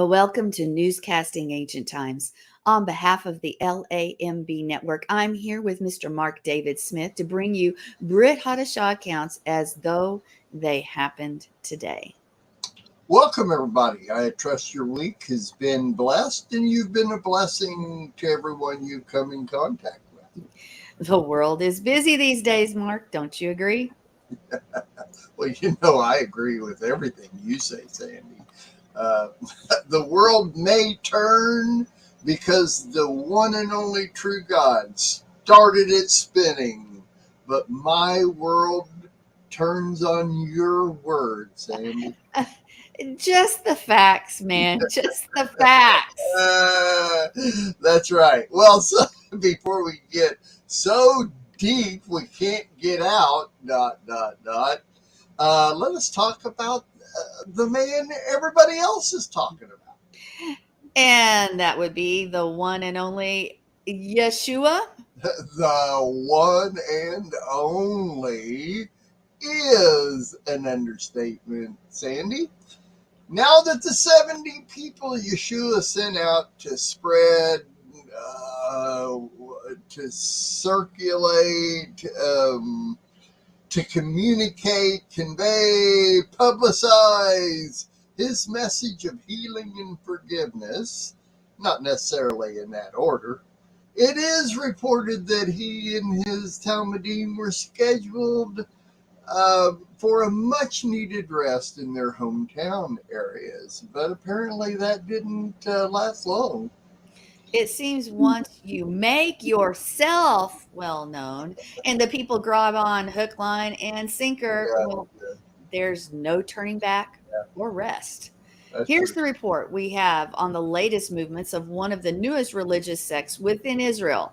Well, welcome to Newscasting Ancient Times. On behalf of the LAMB network, I'm here with Mr. Mark David Smith to bring you Brit Hadashah accounts as though they happened today. Welcome, everybody. I trust your week has been blessed and you've been a blessing to everyone you come in contact with. The world is busy these days, Mark. Don't you agree? Well, I agree with everything you say, Sandy. Uh, the world may turn because the one and only true God started it spinning, but my world turns on your word, Sandy. Just the facts, man. Just the facts. Uh, that's right. Well, so before we get so deep we can't get out, let us talk about the man everybody else is talking about. And that would be the one and only Yeshua. The one and only is an understatement, Sandy. Now that the 70 people Yeshua sent out to spread, to circulate, to communicate, convey, publicize his message of healing and forgiveness, not necessarily in that order, it is reported that he and his Talmudim were scheduled for a much needed rest in their hometown areas, but apparently that didn't last long. It seems once you make yourself well known and the people grab on hook, line, and sinker, Yeah, well, there's no turning back or rest. that's Here's true. the report we have on the latest movements of one of the newest religious sects within Israel.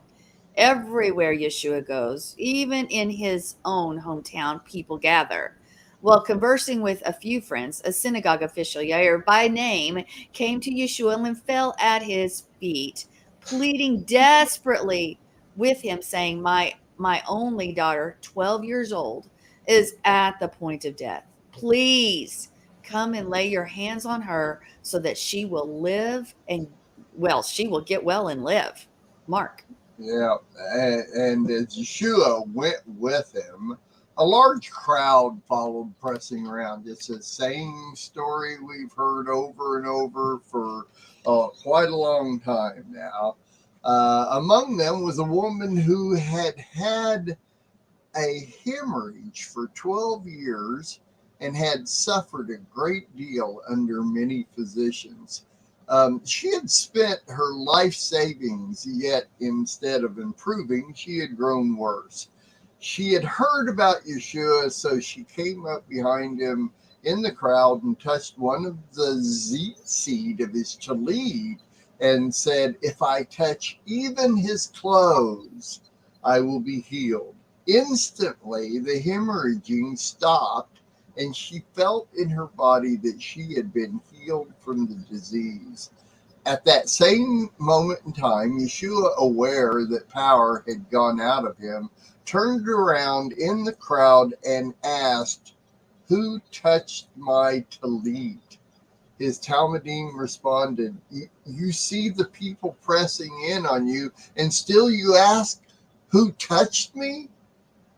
Everywhere Yeshua goes, even in his own hometown, people gather. While conversing with a few friends, a synagogue official, Yair by name, came to Yeshua and fell at his feet, pleading desperately with him, saying, My only daughter, 12 years old, is at the point of death. Please come and lay your hands on her so that she will live and, well, she will get well and live. Mark. Yeah, and as Yeshua went with him, a large crowd followed, pressing around. It's the same story we've heard over and over for quite a long time now. Among them was a woman who had had a hemorrhage for 12 years and had suffered a great deal under many physicians. She had spent her life savings, yet instead of improving, she had grown worse. She had heard about Yeshua, so she came up behind him in the crowd and touched one of the seed of his tallit and said, If I touch even his clothes, I will be healed. Instantly, the hemorrhaging stopped, and she felt in her body that she had been healed from the disease. At that same moment in time, Yeshua, aware that power had gone out of him, turned around in the crowd and asked, Who touched my tallit? His Talmudim responded, You see the people pressing in on you, and still you ask, Who touched me?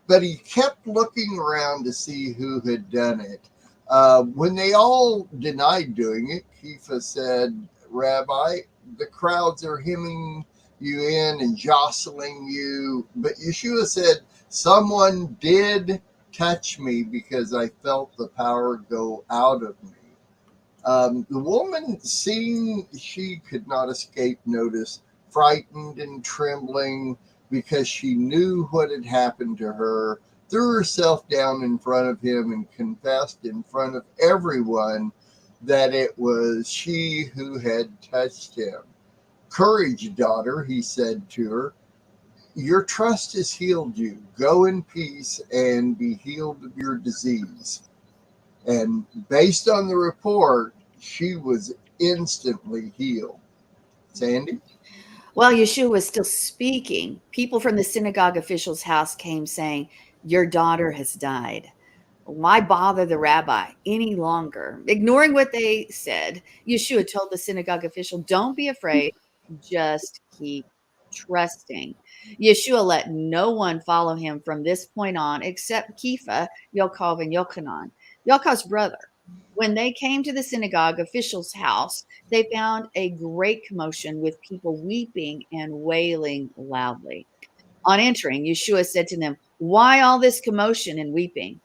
But he kept looking around to see who had done it. When they all denied doing it, Kepha said, Rabbi, the crowds are hemming you in and jostling you. But Yeshua said, Someone did touch me because I felt the power go out of me. The woman, seeing she could not escape notice, frightened and trembling because she knew what had happened to her, threw herself down in front of him and confessed in front of everyone that it was she who had touched him. Courage, daughter, he said to her. Your trust has healed you. Go in peace and be healed of your disease. And based on the report, she was instantly healed. Sandy? While Yeshua was still speaking, people from the synagogue official's house came saying, Your daughter has died. Why bother the rabbi any longer? Ignoring what they said, Yeshua told the synagogue official, don't be afraid, just keep trusting. Yeshua let no one follow him from this point on except Kepha, Yaakov, and Yochanan, Yaakov's brother. When they came to the synagogue official's house, they found a great commotion with people weeping and wailing loudly. On entering, Yeshua said to them, why all this commotion and weeping?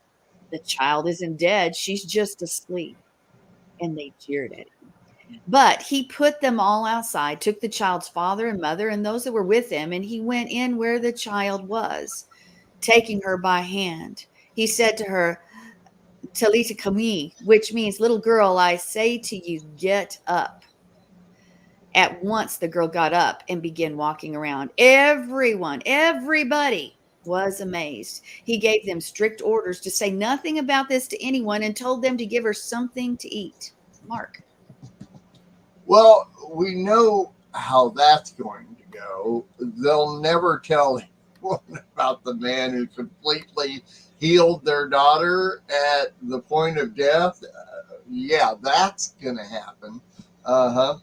The child isn't dead, she's just asleep. And they jeered at him. But he put them all outside, took the child's father and mother and those that were with him, and he went in where the child was. Taking her by hand, he said to her, Talita Kumi, which means, little girl, I say to you, get up. At once the girl got up and began walking around. Everybody was amazed. He gave them strict orders to say nothing about this to anyone and told them to give her something to eat. Mark. Well, we know how that's going to go. They'll never tell anyone about the man who completely healed their daughter at the point of death. Yeah, that's going to happen. Uh-huh.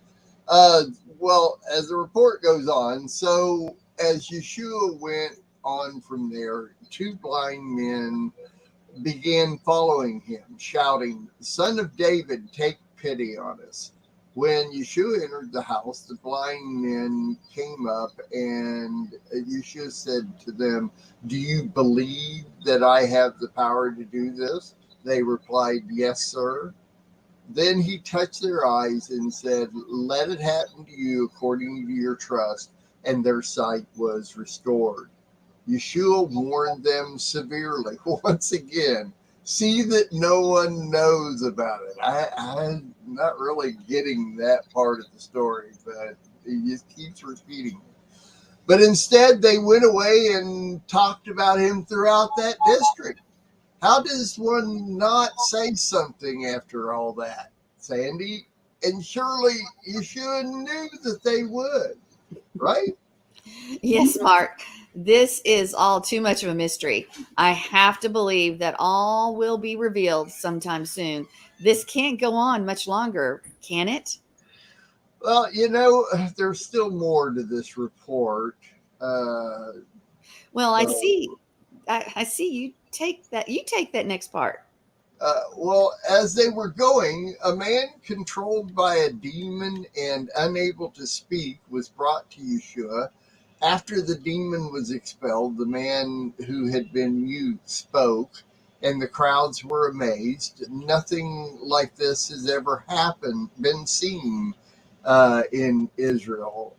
Well, as the report goes on, so as Yeshua went on from there, two blind men began following him, shouting, Son of David, take pity on us. When Yeshua entered the house, the blind men came up, and Yeshua said to them, do you believe that I have the power to do this? They replied, yes, sir. Then he touched their eyes and said, let it happen to you according to your trust. And their sight was restored. Yeshua warned them severely once again. See that no one knows about it. I'm not really getting that part of the story, but he just keeps repeating it. But instead, they went away and talked about him throughout that district. How does one not say something after all that, Sandy? And surely Yeshua knew that they would, right? Yes, Mark. This is all too much of a mystery. I have to believe that all will be revealed sometime soon. This can't go on much longer, can it? Well, there's still more to this report. Uh, Well, I so, see. I see you take that. You take that next part. well, as they were going, a man controlled by a demon and unable to speak was brought to Yeshua. After the demon was expelled, the man who had been mute spoke, and the crowds were amazed. Nothing like this has ever been seen in Israel,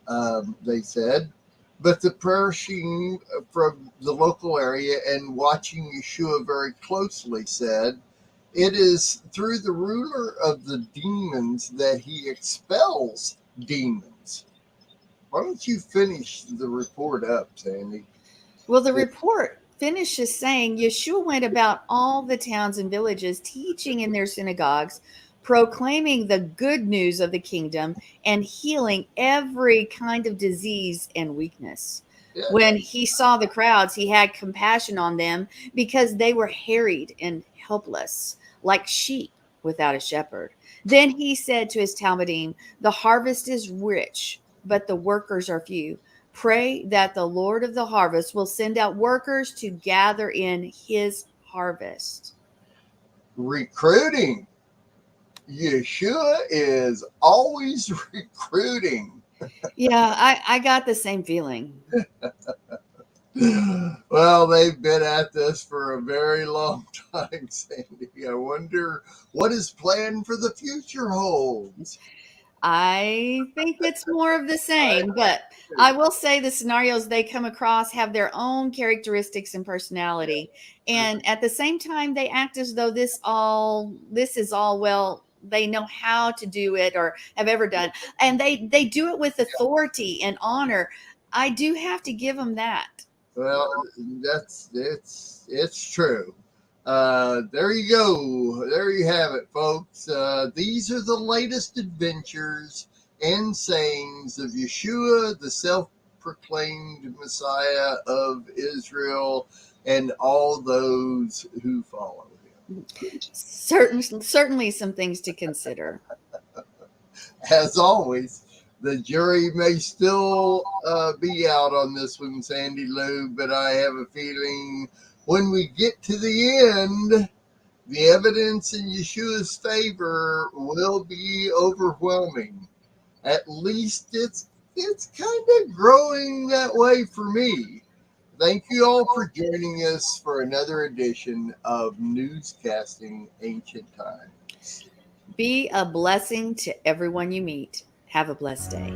they said. But the Pershing from the local area and watching Yeshua very closely said, it is through the ruler of the demons that he expels demons. Why don't you finish the report up, Sandy? Well, the report finishes saying Yeshua went about all the towns and villages, teaching in their synagogues, proclaiming the good news of the kingdom, and healing every kind of disease and weakness. Yeah. When he saw the crowds, he had compassion on them because they were harried and helpless, like sheep without a shepherd. Then he said to his Talmudim, the harvest is rich, but the workers are few. Pray that the Lord of the harvest will send out workers to gather in his harvest. Recruiting. Yeshua is always recruiting. Yeah, I got the same feeling. Well, they've been at this for a very long time, Sandy. I wonder what his plan for the future holds. I think it's more of the same, but I will say the scenarios they come across have their own characteristics and personality. And at the same time, they act as though this is all well, they know how to do it or have ever done. And they do it with authority and honor. I do have to give them that. Well, it's true. There you go. There you have it, folks. These are the latest adventures and sayings of Yeshua, the self-proclaimed Messiah of Israel, and all those who follow him. Certainly some things to consider. As always, the jury may still be out on this one, Sandy Lou, but I have a feeling when we get to the end, the evidence in Yeshua's favor will be overwhelming. At least it's kind of growing that way for me. Thank you all for joining us for another edition of Newscasting Ancient Times. Be a blessing to everyone you meet. Have a blessed day.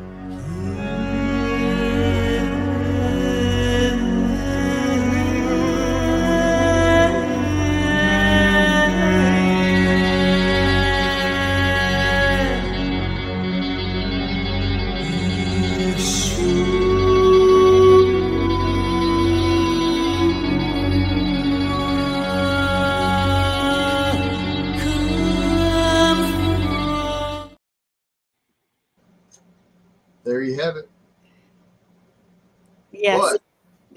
There you have it. Yes. What?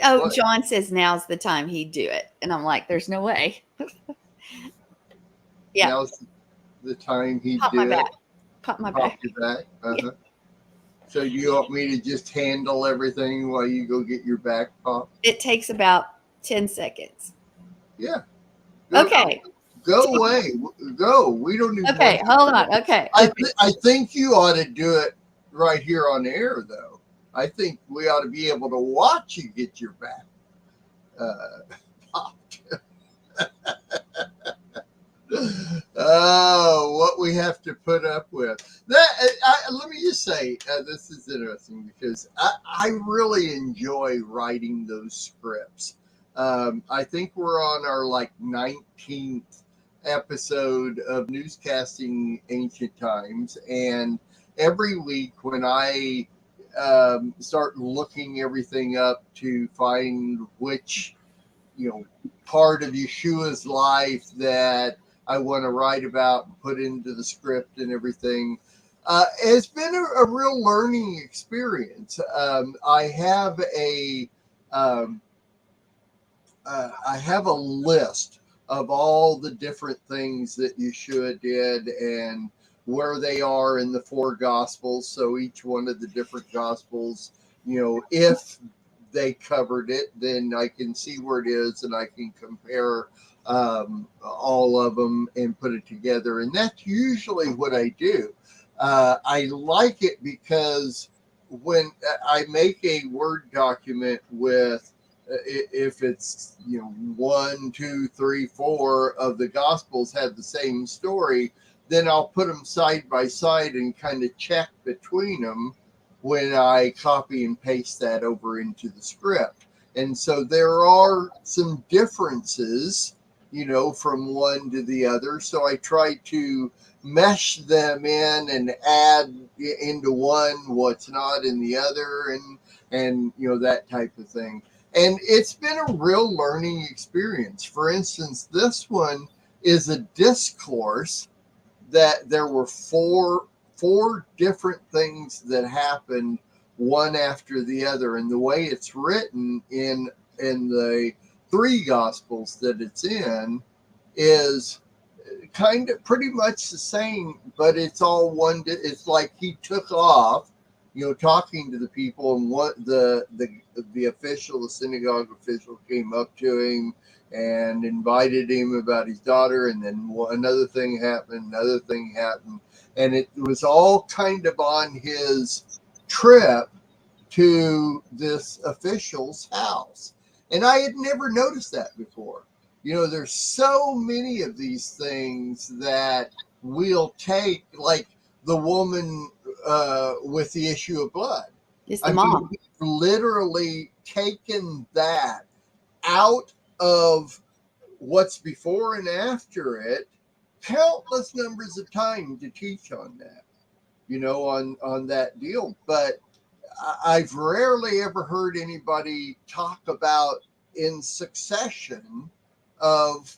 Oh, What? John says now's the time he'd do it. And I'm like, there's no way. Yeah. Now's the time he'd Pop my do back. it. Pop my Pop back. your back. Yeah. So you want me to just handle everything while you go get your back popped? It takes about 10 seconds. Yeah. Okay. Go away. Go. We don't even. Okay. Hold on. Okay. I think you ought to do it right here on air, though. I think we ought to be able to watch you get your back popped. Oh, what we have to put up with. Let me just say, this is interesting because I really enjoy writing those scripts. I think we're on our 19th episode of Newscasting Ancient Times, and every week when I start looking everything up to find which part of Yeshua's life that I want to write about and put into the script and everything. It's been a real learning experience. I have a list of all the different things that Yeshua did and where they are in the 4 Gospels. So each one of the different Gospels, if they covered it, then I can see where it is and I can compare all of them and put it together. And that's usually what I do. I like it because when I make a Word document with, if it's 1, 2, 3, 4 of the Gospels have the same story, then I'll put them side by side and kind of check between them when I copy and paste that over into the script. And so there are some differences, from one to the other. So I try to mesh them in and add into one what's not in the other, and that type of thing. And it's been a real learning experience. For instance, this one is a discourse that there were four different things that happened one after the other, and the way it's written in the 3 Gospels that it's in is kind of pretty much the same, but it's all one. It's like he took off, talking to the people, and what the official, the synagogue official, came up to him and invited him about his daughter, and then another thing happened, and it was all kind of on his trip to this official's house. And I had never noticed that before. There's so many of these things that we'll take, like the woman with the issue of blood. It's the mom. We've literally taken that out of what's before and after it countless numbers of time to teach on that, on that deal. But I've rarely ever heard anybody talk about in succession of,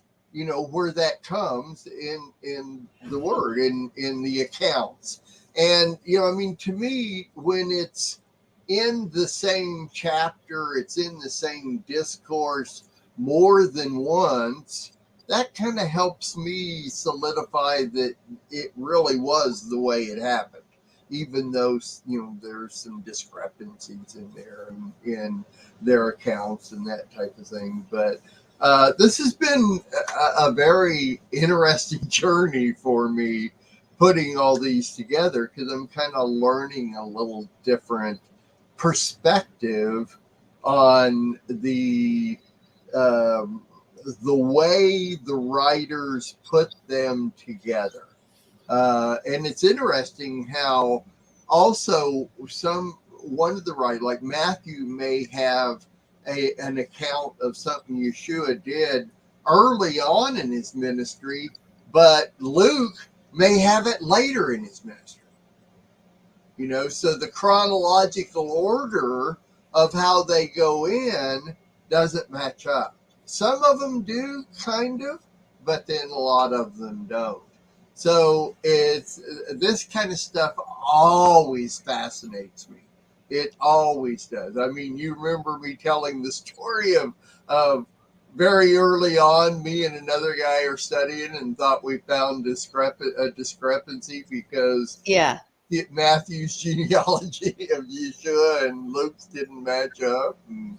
where that comes in the word, in the accounts. And, to me, when it's in the same chapter, it's in the same discourse more than once, that kind of helps me solidify that it really was the way it happened, even though, there's some discrepancies in there and in their accounts and that type of thing. But this has been a very interesting journey for me, putting all these together, because I'm kind of learning a little different perspective on the way the writers put them together. And it's interesting how also one of the writers, like Matthew, may have an account of something Yeshua did early on in his ministry, but Luke may have it later in his ministry. So the chronological order of how they go in doesn't match up. Some of them do, kind of, but then a lot of them don't. So it's this kind of stuff always fascinates me. It always does. I mean, you remember me telling the story of very early on, me and another guy are studying and thought we found a discrepancy because Matthew's genealogy of Yeshua and Luke's didn't match up, and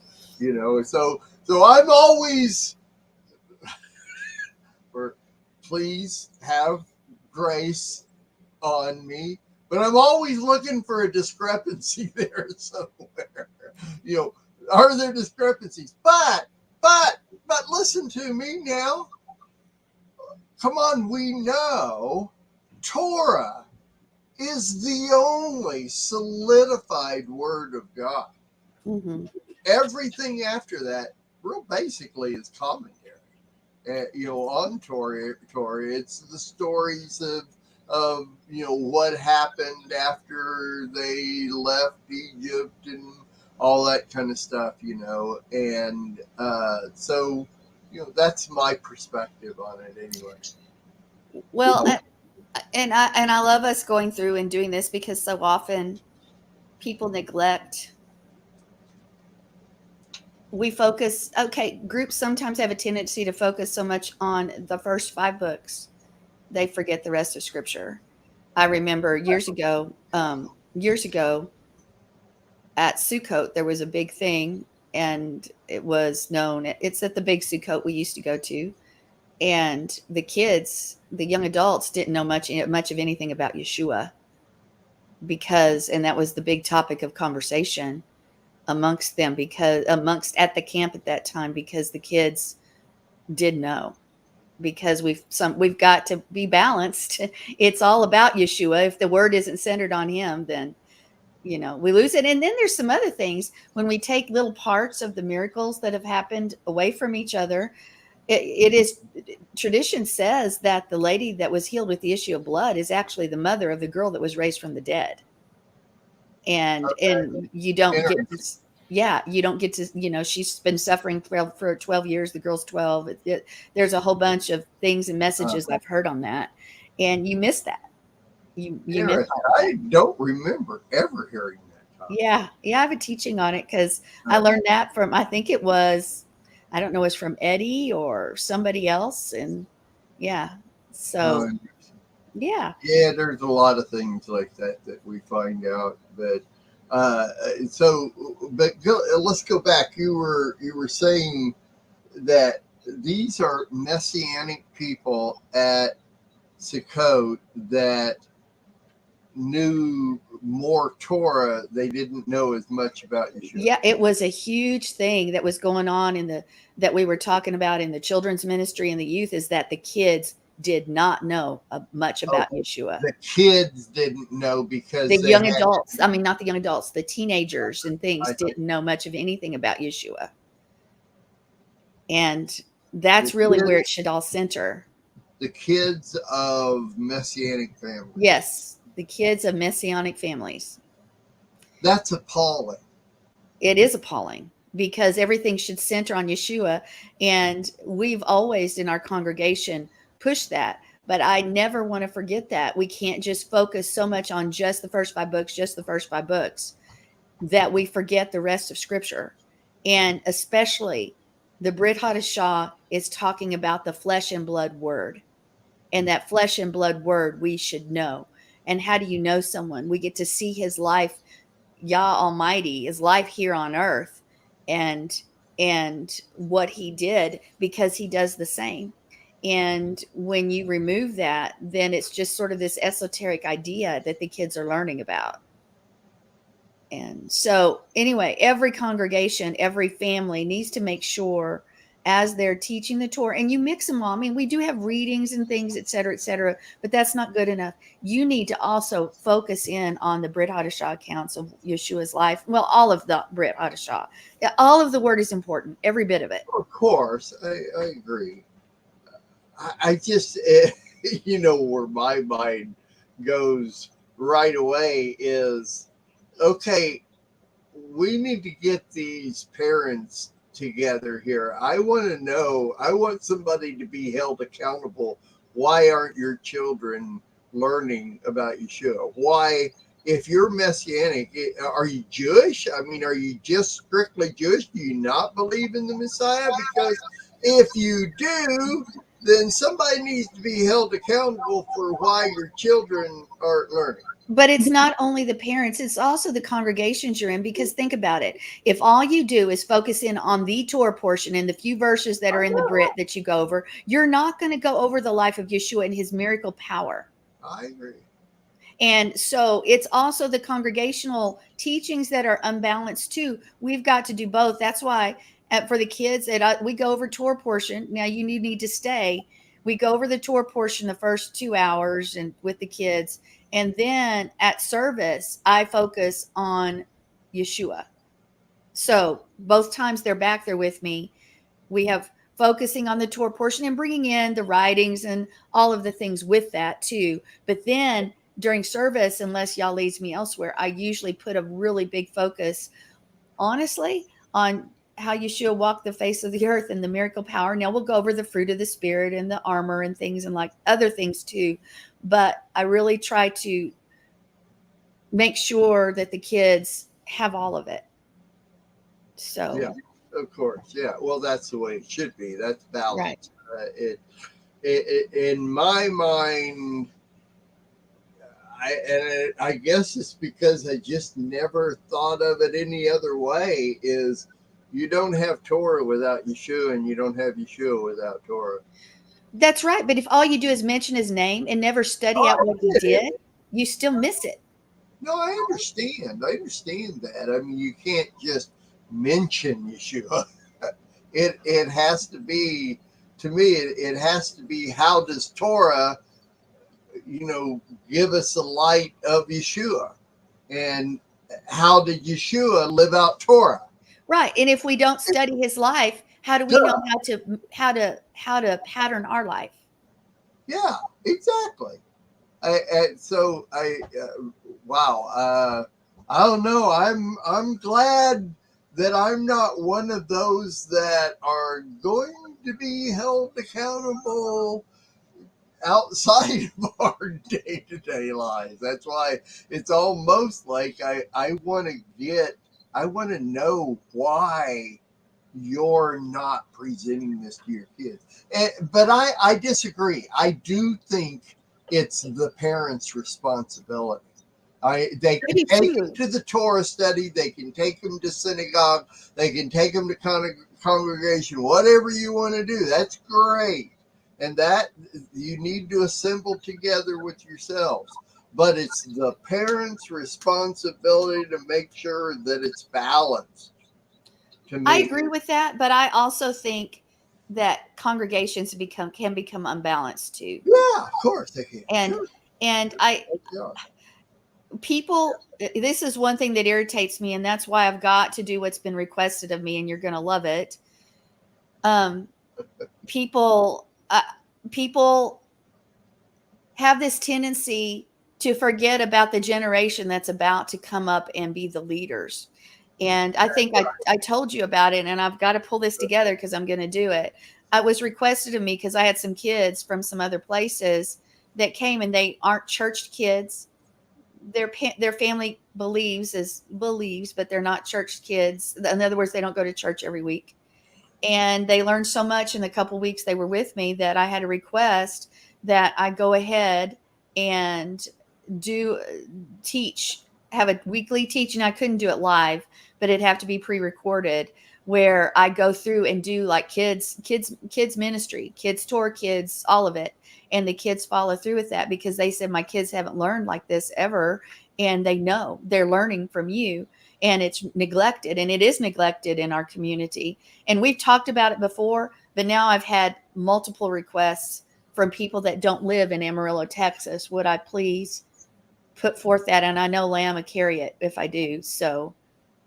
so I'm always, or please have grace on me, but I'm always looking for a discrepancy there somewhere. Are there discrepancies? But listen to me now. Come on, we know Torah is the only solidified word of God. Mm-hmm. Everything after that, real basically, is commentary. On Torah, it's the stories of what happened after they left Egypt and all that kind of stuff. And so that's my perspective on it, anyway. Well, and I love us going through and doing this because so often people neglect. We focus. Okay, groups sometimes have a tendency to focus so much on the first 5 books, they forget the rest of Scripture. I remember years ago at Sukkot, there was a big thing, and it was known. It's at the big Sukkot we used to go to, and the kids, the young adults, didn't know much of anything about Yeshua, and that was the big topic of conversation amongst them, because amongst at the camp at that time, because the kids did know, because we've got to be balanced. It's all about Yeshua. If the word isn't centered on him, then we lose it. And then there's some other things when we take little parts of the miracles that have happened away from each other. It is, tradition says that the lady that was healed with the issue of blood is actually the mother of the girl that was raised from the dead. And you don't get this. Yeah, you don't get to, she's been suffering for 12 years. The girl's 12. There's a whole bunch of things and messages I've heard on that. And you miss that. You miss I don't remember ever hearing that topic. Yeah, I have a teaching on it because I learned that from, I think it was, I don't know, it's from Eddie or somebody else. And so yeah, there's a lot of things like that we find out. But let's go back. You were saying that these are messianic people at Sukkot that knew more Torah. They didn't know as much about Yeshua. Yeah, it was a huge thing that was going on that we were talking about in the children's ministry and the youth, is that the kids did not know much about Yeshua. The kids didn't know because the young adults, I mean, not the young adults, the teenagers and things didn't know much of anything about Yeshua. And that's really where it should all center. The kids of Messianic families. Yes, the kids of Messianic families. That's appalling. It is appalling, because everything should center on Yeshua. And we've always in our congregation pushed that. But I never want to forget that. We can't just focus so much on just the first 5 books, that we forget the rest of Scripture. And especially The Brit Hadashah is talking about the flesh and blood word. And that flesh and blood word we should know. And how do you know someone? We get to see his life, Yah Almighty, his life here on earth, and what he did, because he does the same. And when you remove that, then it's just sort of this esoteric idea that the kids are learning about. And so, anyway, every congregation, every family needs to make sure as they're teaching the Torah, and you mix them all. I mean, we do have readings and things, et cetera, but that's not good enough. You need to also focus in on the Brit Hadashah accounts of Yeshua's life. Well, all of the Brit Hadashah. All of the word is important, every bit of it. Of course, I agree. I just, where my mind goes right away is, okay, we need to get these parents together here. I want to know, I want somebody to be held accountable. Why aren't your children learning about Yeshua? Why, if you're Messianic, are you Jewish? I mean, are you just strictly Jewish? Do you not believe in the Messiah? Because if you do, then somebody needs to be held accountable for why your children aren't learning. But it's not only the parents, it's also the congregations you're in, because think about it. If all you do is focus in on the Torah portion and the few verses that are in the Brit that you go over, you're not going to go over the life of Yeshua and his miracle power. I agree. And so it's also the congregational teachings that are unbalanced too. We've got to do both. That's why for the kids, we go over Torah portion. Now you need to stay. We go over the Torah portion the first 2 hours and with the kids. And then at service, I focus on Yeshua. So both times they're back there with me. We have focusing on the Torah portion and bringing in the writings and all of the things with that too. But then during service, unless y'all leads me elsewhere, I usually put a really big focus, honestly, on how Yeshua walked the face of the earth and the miracle power. Now we'll go over the fruit of the spirit and the armor and things and like other things too. But I really try to make sure that the kids have all of it. So yeah, of course, yeah. Well, that's the way it should be. That's balance. Right. In my mind, I guess it's because I just never thought of it any other way. Is you don't have Torah without Yeshua, and you don't have Yeshua without Torah. That's right. But if all you do is mention his name and never study out what he did, you still miss it. No, I understand. I understand that. I mean, you can't just mention Yeshua. It has to be, to me, it has to be, how does Torah, give us the light of Yeshua, and how did Yeshua live out Torah? Right. And if we don't study his life, how do we know how to pattern our life? Yeah, exactly. Wow. I don't know. I'm glad that I'm not one of those that are going to be held accountable outside of our day-to-day lives. That's why it's almost like I want to know why you're not presenting this to your kids. But I disagree. I do think it's the parents' responsibility. They can take them to the Torah study. They can take them to synagogue. They can take them to congregation. Whatever you want to do, that's great. And that you need to assemble together with yourselves. But it's the parents' responsibility to make sure that it's balanced. I agree with that, but I also think that congregations can become unbalanced too. Yeah, of course they can. And Sure. and Yeah. people, this is one thing that irritates me, and that's why I've got to do what's been requested of me, and you're going to love it. People have this tendency to forget about the generation that's about to come up and be the leaders. And I think I told you about it, and I've got to pull this together because I'm going to do it. It was requested of me because I had some kids from some other places that came, and they aren't church kids. Their family believes, but they're not church kids. In other words, they don't go to church every week. And they learned so much in the couple weeks they were with me that I had a request that I go ahead and do teach, have a weekly teaching. I couldn't do it live, but it'd have to be pre-recorded, where I go through and do like kids ministry, kids tour, kids, all of it. And the kids follow through with that because they said, my kids haven't learned like this ever. And they know they're learning from you, and it's neglected, and it is neglected in our community. And we've talked about it before, but now I've had multiple requests from people that don't live in Amarillo, Texas. Would I please put forth that? And I know Lamb would carry it if I do. So,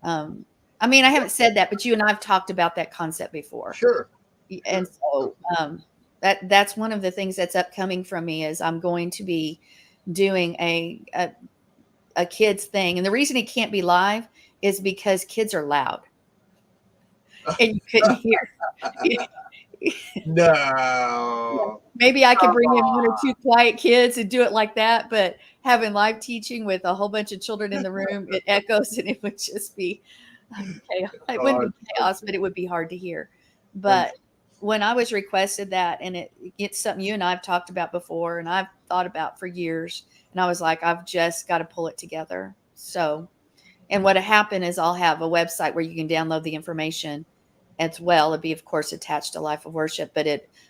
I mean, I haven't said that, but you and I have talked about that concept before. Sure. And Sure. so, that's one of the things that's upcoming from me is I'm going to be doing a kids thing. And the reason it can't be live is because kids are loud and you couldn't hear. No. Maybe I could Come bring in one or on. two quiet kids and do it like that, but having live teaching with a whole bunch of children in the room, it echoes and it would just be chaos. It wouldn't Oh, be chaos, but it would be hard to hear. and But when I was requested that, and it's something you and I have talked about before, and I've thought about for years, and I was like, I've just got to pull it together. So, and what'll happen is I'll have a website where you can download the information as well. It'd be, of course, attached to Life of Worship, but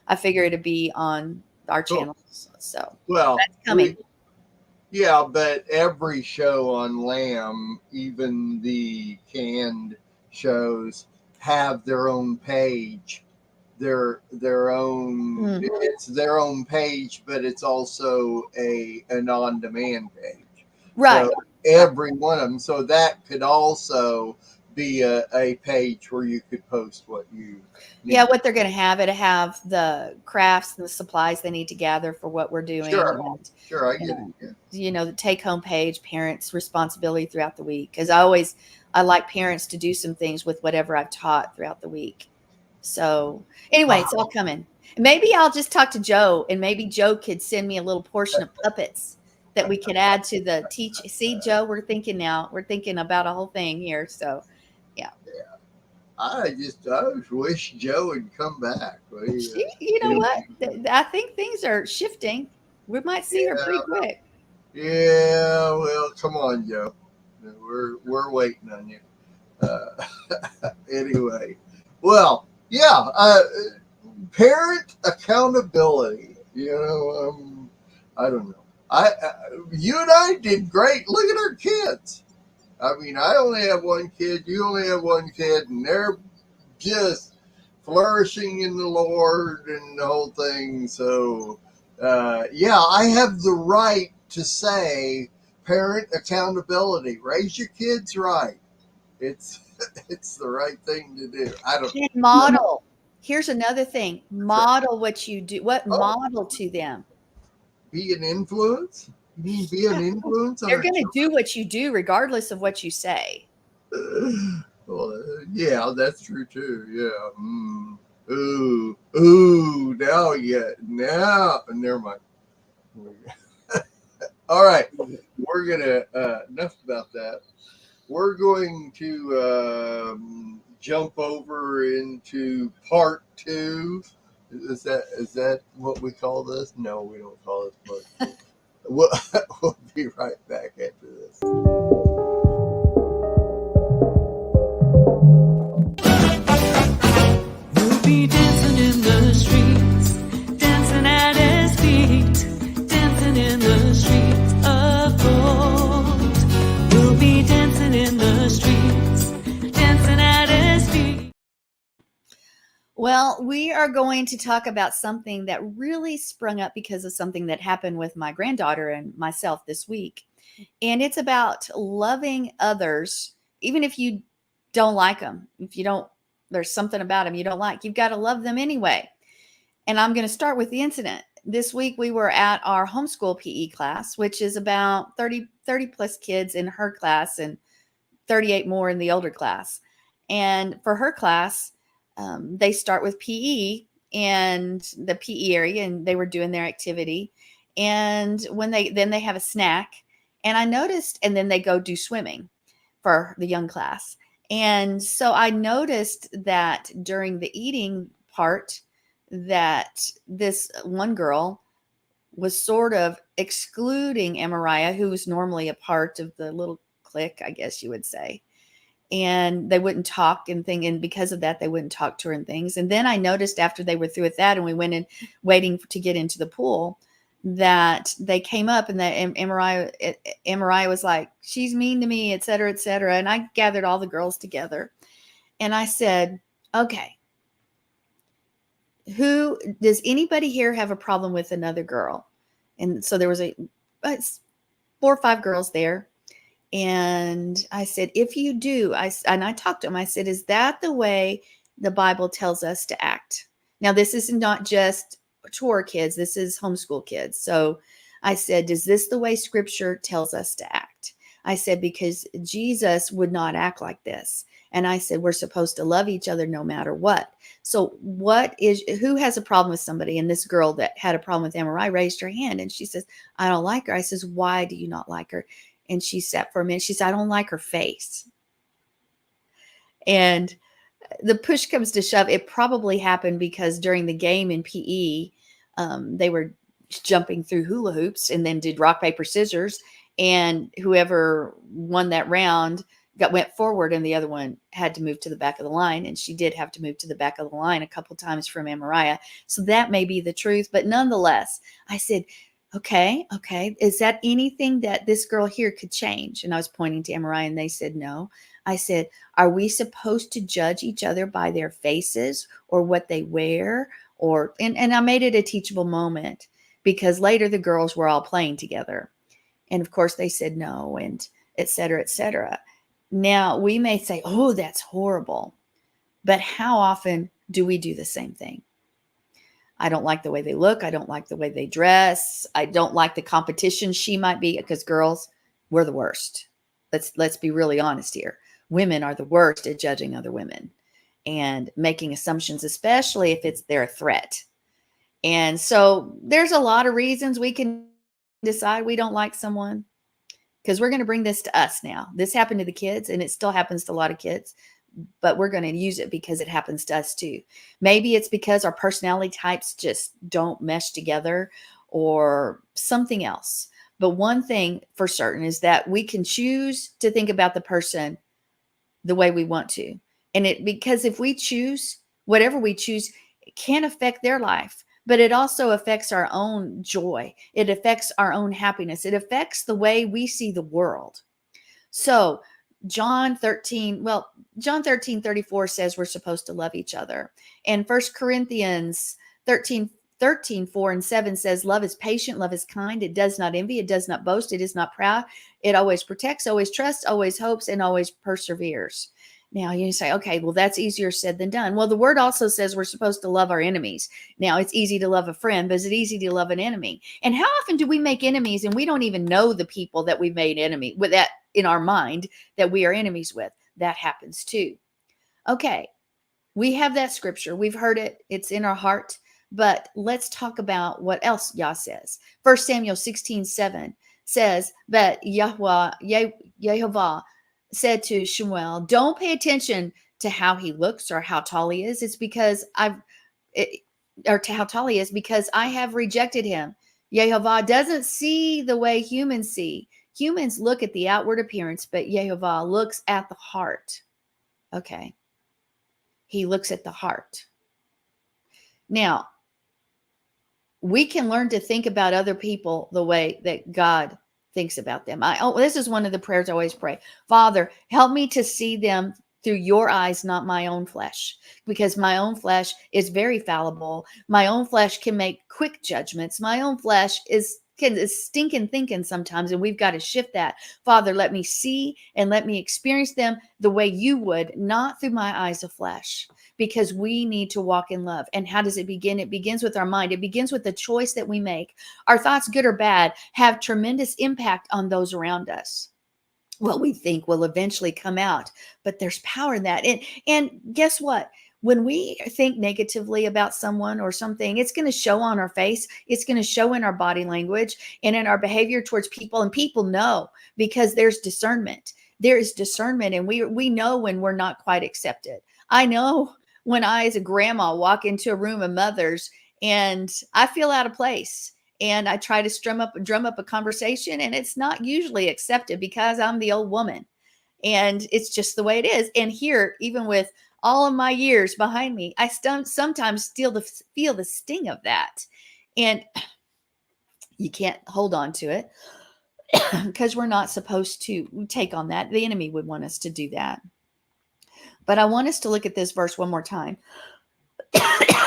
I figure it'd be on our cool. channels. So Well, that's coming. yeah, but every show on Lamb, even the canned shows, have their own page. Their own it's their own page, but it's also an on demand page. Right. So every one of them. So that could also be a page where you could post what you need. Yeah, what they're going to have, it'll have the crafts and the supplies they need to gather for what we're doing. Sure. And, Sure, I get it. Yeah. the take home page, parents' responsibility throughout the week. Because I like parents to do some things with whatever I've taught throughout the week. So anyway, it's all coming. Maybe I'll just talk to Joe, and maybe Joe could send me a little portion of puppets that we could add to the teach. See, Joe, we're thinking about a whole thing here. So yeah. I just wish Joe would come back. You know what? I think things are shifting. We might see her pretty quick. Yeah, well, come on, Joe. We're waiting on you. Anyway, well, yeah, parent accountability. I don't know. You and I did great. Look at our kids. I mean, I only have one kid. You only have one kid, and they're just flourishing in the Lord and the whole thing. So, yeah, I have the right to say parent accountability. Raise your kids right. It's the right thing to do. I don't And model. Here's another thing. Model what you do. What model to them? Be an influence. You mean be an influence on They're our going to children? do what you do regardless of what you say. Well, yeah, that's true too. Yeah. Ooh. Now, never mind. All right, we're gonna enough about that. We're going to jump over into part 2. Is that what we call this? No, we don't call this part 2. We'll be right back after this. We'll be dancing in the streets, dancing at his feet, dancing in the streets of gold. We'll be dancing in the streets, dancing at his feet. Well, we are going to talk about something that really sprung up because of something that happened with my granddaughter and myself this week. And it's about loving others, even if you don't like them. If you don't, there's something about them you don't like, you've got to love them anyway. And I'm going to start with the incident. This week we were at our homeschool PE class, which is about 30 plus kids in her class and 38 more in the older class. And for her class, they start with PE and the PE area, and they were doing their activity. And when they have a snack, and I noticed, and then they go do swimming for the young class. And so I noticed that during the eating part, that this one girl was sort of excluding Amariah, who was normally a part of the little clique, I guess you would say. And they wouldn't talk and thing. And because of that, they wouldn't talk to her and things. And then I noticed after they were through with that and we went in waiting to get into the pool, that they came up and that Amariah was like, she's mean to me, et cetera, et cetera. And I gathered all the girls together and I said, okay, does anybody here have a problem with another girl? And so there was 4 or 5 girls there. And I said, if you do, and I talked to him, I said, is that the way the Bible tells us to act? Now, this is not just Torah kids. This is homeschool kids. So I said, is this the way scripture tells us to act? I said, because Jesus would not act like this. And I said, we're supposed to love each other no matter what. So who has a problem with somebody? And this girl that had a problem with Amariah raised her hand and she says, I don't like her. I says, why do you not like her? And she sat for a minute. She said, I don't like her face. And the push comes to shove. It probably happened because during the game in PE, they were jumping through hula hoops and then did rock, paper, scissors. And whoever won that round went forward and the other one had to move to the back of the line. And she did have to move to the back of the line a couple times from Amariah. So that may be the truth. But nonetheless, I said, okay. Is that anything that this girl here could change? And I was pointing to Amariah and they said, no. I said, are we supposed to judge each other by their faces or what they wear? And I made it a teachable moment because later the girls were all playing together. And of course they said no, and et cetera, et cetera. Now we may say, oh, that's horrible. But how often do we do the same thing? I don't like the way they look. I don't like the way they dress. I don't like the competition she might be, because girls, we're the worst. Let's be really honest here. Women are the worst at judging other women and making assumptions, especially if they're a threat. And so there's a lot of reasons we can decide we don't like someone, because we're going to bring this to us now. This happened to the kids and it still happens to a lot of kids, but we're going to use it because it happens to us too. Maybe it's because our personality types just don't mesh together or something else. But one thing for certain is that we can choose to think about the person the way we want to. And because if we choose, whatever we choose, it can affect their life, but it also affects our own joy. It affects our own happiness. It affects the way we see the world. So John 13:34 says we're supposed to love each other. And 1 Corinthians 13:4-7 says love is patient, love is kind, it does not envy, it does not boast, it is not proud, it always protects, always trusts, always hopes, and always perseveres. Now you say, okay, well, that's easier said than done. Well, the word also says we're supposed to love our enemies. Now, it's easy to love a friend, but is it easy to love an enemy? And how often do we make enemies and we don't even know the people that we've made enemy with, that in our mind that we are enemies with? That happens too. Okay, we have that scripture. We've heard it. It's in our heart. But let's talk about what else Yah says. 1 Samuel 16:7 says that Yehovah said to Shemuel, don't pay attention to how he looks or how tall he is. It's because to how tall he is, because I have rejected him. Yehovah doesn't see the way humans see. Humans look at the outward appearance, but Yehovah looks at the heart. Okay. He looks at the heart. Now, we can learn to think about other people the way that God thinks about them. This is one of the prayers I always pray. Father, help me to see them through your eyes, not my own flesh, because my own flesh is very fallible. My own flesh can make quick judgments. My own flesh is stinking thinking sometimes, and we've got to shift that. Father, let me see and let me experience them the way you would, not through my eyes of flesh, because we need to walk in love. And how does it begin? It begins with our mind. It begins with the choice that we make. Our thoughts, good or bad, have tremendous impact on those around us. What we think will eventually come out, but there's power in that. And guess what? When we think negatively about someone or something, it's going to show on our face. It's going to show in our body language and in our behavior towards people. And people know, because there's discernment. there is discernment, and we know when we're not quite accepted. I know when I, as a grandma, walk into a room of mothers and I feel out of place, and I try to drum up a conversation, and it's not usually accepted because I'm the old woman, and it's just the way it is. And here, even with all of my years behind me, I sometimes still feel the sting of that, and you can't hold on to it because we're not supposed to take on that. The enemy would want us to do that. But I want us to look at this verse one more time.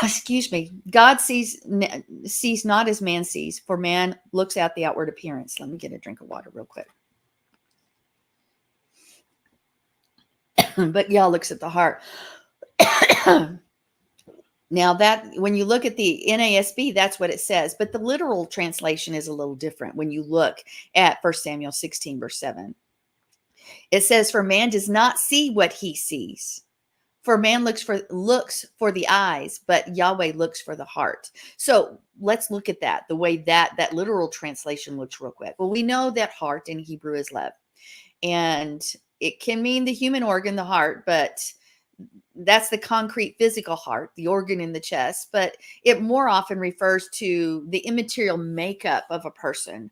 Excuse me. God sees not as man sees, for man looks at the outward appearance. Let me get a drink of water real quick. But y'all looks at the heart. Now, that when you look at the NASB, that's what it says. But the literal translation is a little different when you look at 1 Samuel 16, verse 7. It says, for man does not see what he sees. For man looks for the eyes, but Yahweh looks for the heart. So let's look at that, the way that literal translation looks real quick. Well, we know that heart in Hebrew is lev. And it can mean the human organ, the heart, but that's the concrete physical heart, the organ in the chest. But it more often refers to the immaterial makeup of a person,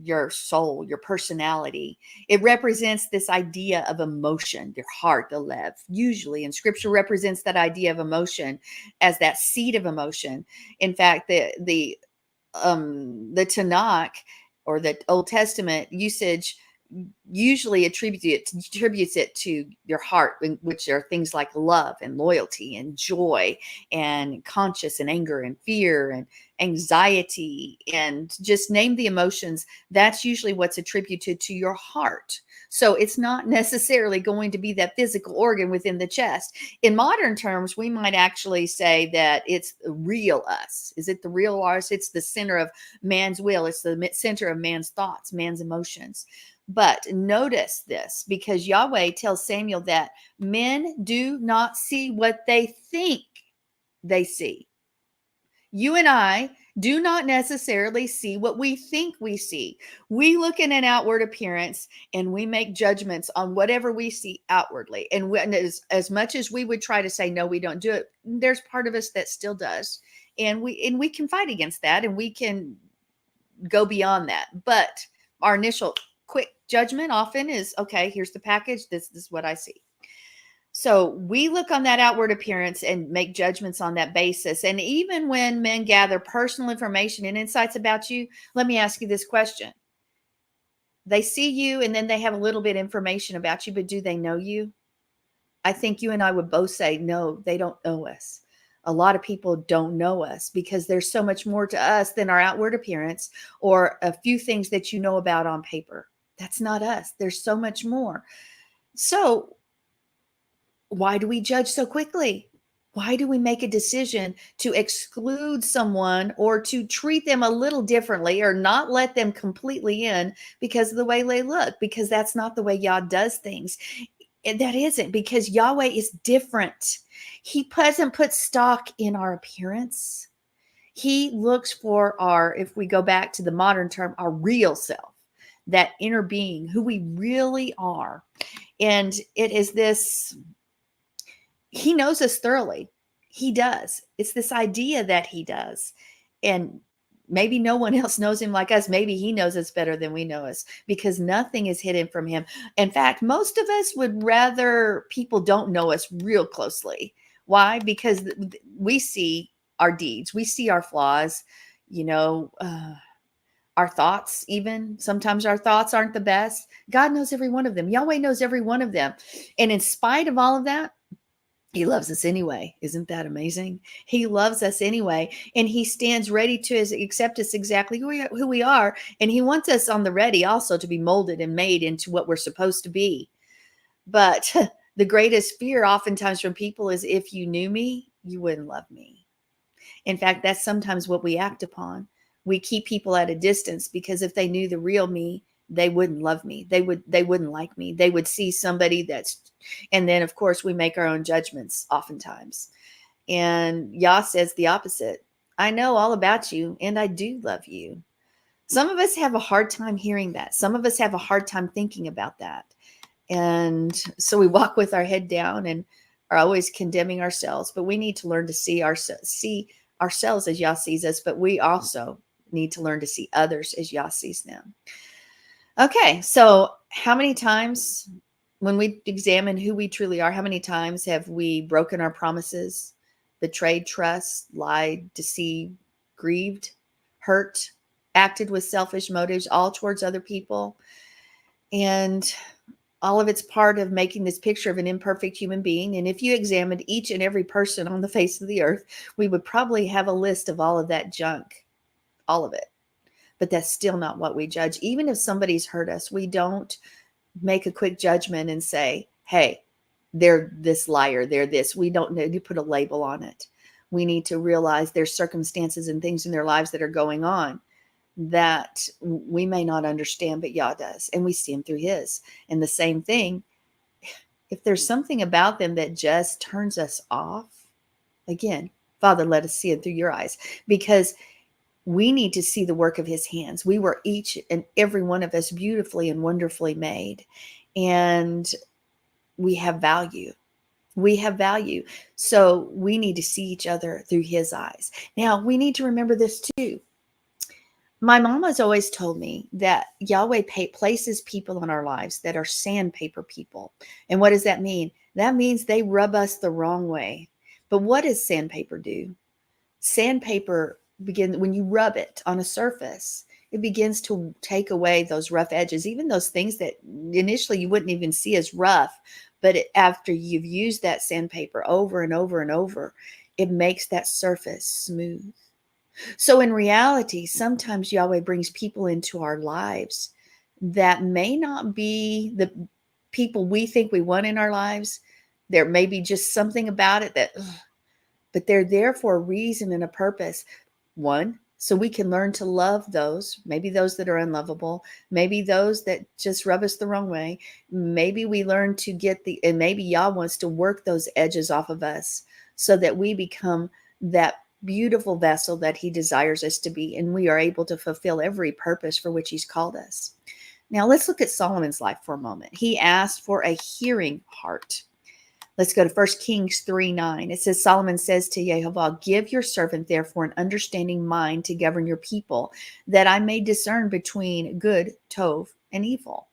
your soul, your personality. It represents this idea of emotion, your heart, the lev. Usually, and scripture represents that idea of emotion as that seed of emotion. In fact, the Tanakh, or the Old Testament usage, usually attributes it to your heart, which are things like love and loyalty and joy and conscience and anger and fear and anxiety, and just name the emotions. That's usually what's attributed to your heart. So it's not necessarily going to be that physical organ within the chest. In modern terms, we might actually say that it's the real us. Is it the real us? It's the center of man's will. It's the center of man's thoughts, man's emotions. But notice this, because Yahweh tells Samuel that men do not see what they think they see. You and I do not necessarily see what we think we see. We look at an outward appearance and we make judgments on whatever we see outwardly. And as much as we would try to say, no, we don't do it, there's part of us that still does. And we can fight against that, and we can go beyond that. But our initial quick judgment often is, okay, here's the package. This is what I see. So we look on that outward appearance and make judgments on that basis. And even when men gather personal information and insights about you, let me ask you this question. They see you and then they have a little bit of information about you, but do they know you? I think you and I would both say, no, they don't know us. A lot of people don't know us because there's so much more to us than our outward appearance or a few things that you know about on paper. That's not us. There's so much more. So why do we judge so quickly? Why do we make a decision to exclude someone or to treat them a little differently or not let them completely in because of the way they look? Because that's not the way Yah does things. That isn't, because Yahweh is different. He doesn't put stock in our appearance. He looks for our, if we go back to the modern term, our real self, that inner being, who we really are. And it is this, he knows us thoroughly. He does. It's this idea that he does. And maybe no one else knows him like us. Maybe he knows us better than we know us, because nothing is hidden from him. In fact, most of us would rather people don't know us real closely. Why? Because we see our deeds. We see our flaws, our thoughts. Even sometimes our thoughts aren't the best. God knows every one of them. Yahweh knows every one of them. And in spite of all of that, he loves us anyway. Isn't that amazing? He loves us anyway. And he stands ready to accept us exactly who we are. And he wants us on the ready also to be molded and made into what we're supposed to be. But the greatest fear oftentimes from people is, if you knew me, you wouldn't love me. In fact, that's sometimes what we act upon. We keep people at a distance because if they knew the real me, they wouldn't love me. They wouldn't like me. They would see somebody and then of course we make our own judgments oftentimes. And Yah says the opposite. I know all about you and I do love you. Some of us have a hard time hearing that. Some of us have a hard time thinking about that. And so we walk with our head down and are always condemning ourselves. But we need to learn to see ourselves as Yah sees us, but we also need to learn to see others as Yah sees them. Okay, so how many times when we examine who we truly are, how many times have we broken our promises, betrayed trust, lied, deceived, grieved, hurt, acted with selfish motives, all towards other people? And all of it's part of making this picture of an imperfect human being. And if you examined each and every person on the face of the earth, we would probably have a list of all of that junk, all of it. But that's still not what we judge. Even if somebody's hurt us, we don't make a quick judgment and say, hey, they're this liar, they're this. We don't need to put a label on it. We need to realize there's circumstances and things in their lives that are going on that we may not understand, but Yah does. And we see him through his. And the same thing, if there's something about them that just turns us off, again, Father, let us see it through your eyes, because we need to see the work of his hands. We were each and every one of us beautifully and wonderfully made. And we have value. We have value. So we need to see each other through his eyes. Now, we need to remember this too. My mom has always told me that Yahweh places people in our lives that are sandpaper people. And what does that mean? That means they rub us the wrong way. But what does sandpaper do? Sandpaper when you rub it on a surface, it begins to take away those rough edges, even those things that initially you wouldn't even see as rough. But after you've used that sandpaper over and over and over, it makes that surface smooth. So in reality, sometimes Yahweh brings people into our lives that may not be the people we think we want in our lives. There may be just something about it but they're there for a reason and a purpose. One, so we can learn to love those, maybe those that are unlovable, maybe those that just rub us the wrong way. Maybe we learn to and maybe Yah wants to work those edges off of us so that we become that beautiful vessel that he desires us to be, and we are able to fulfill every purpose for which he's called us. Now let's look at Solomon's life for a moment. He asked for a hearing heart. Let's go to 1 Kings 3:9. It says, Solomon says to Jehovah, give your servant therefore an understanding mind to govern your people, that I may discern between good, tov, and evil.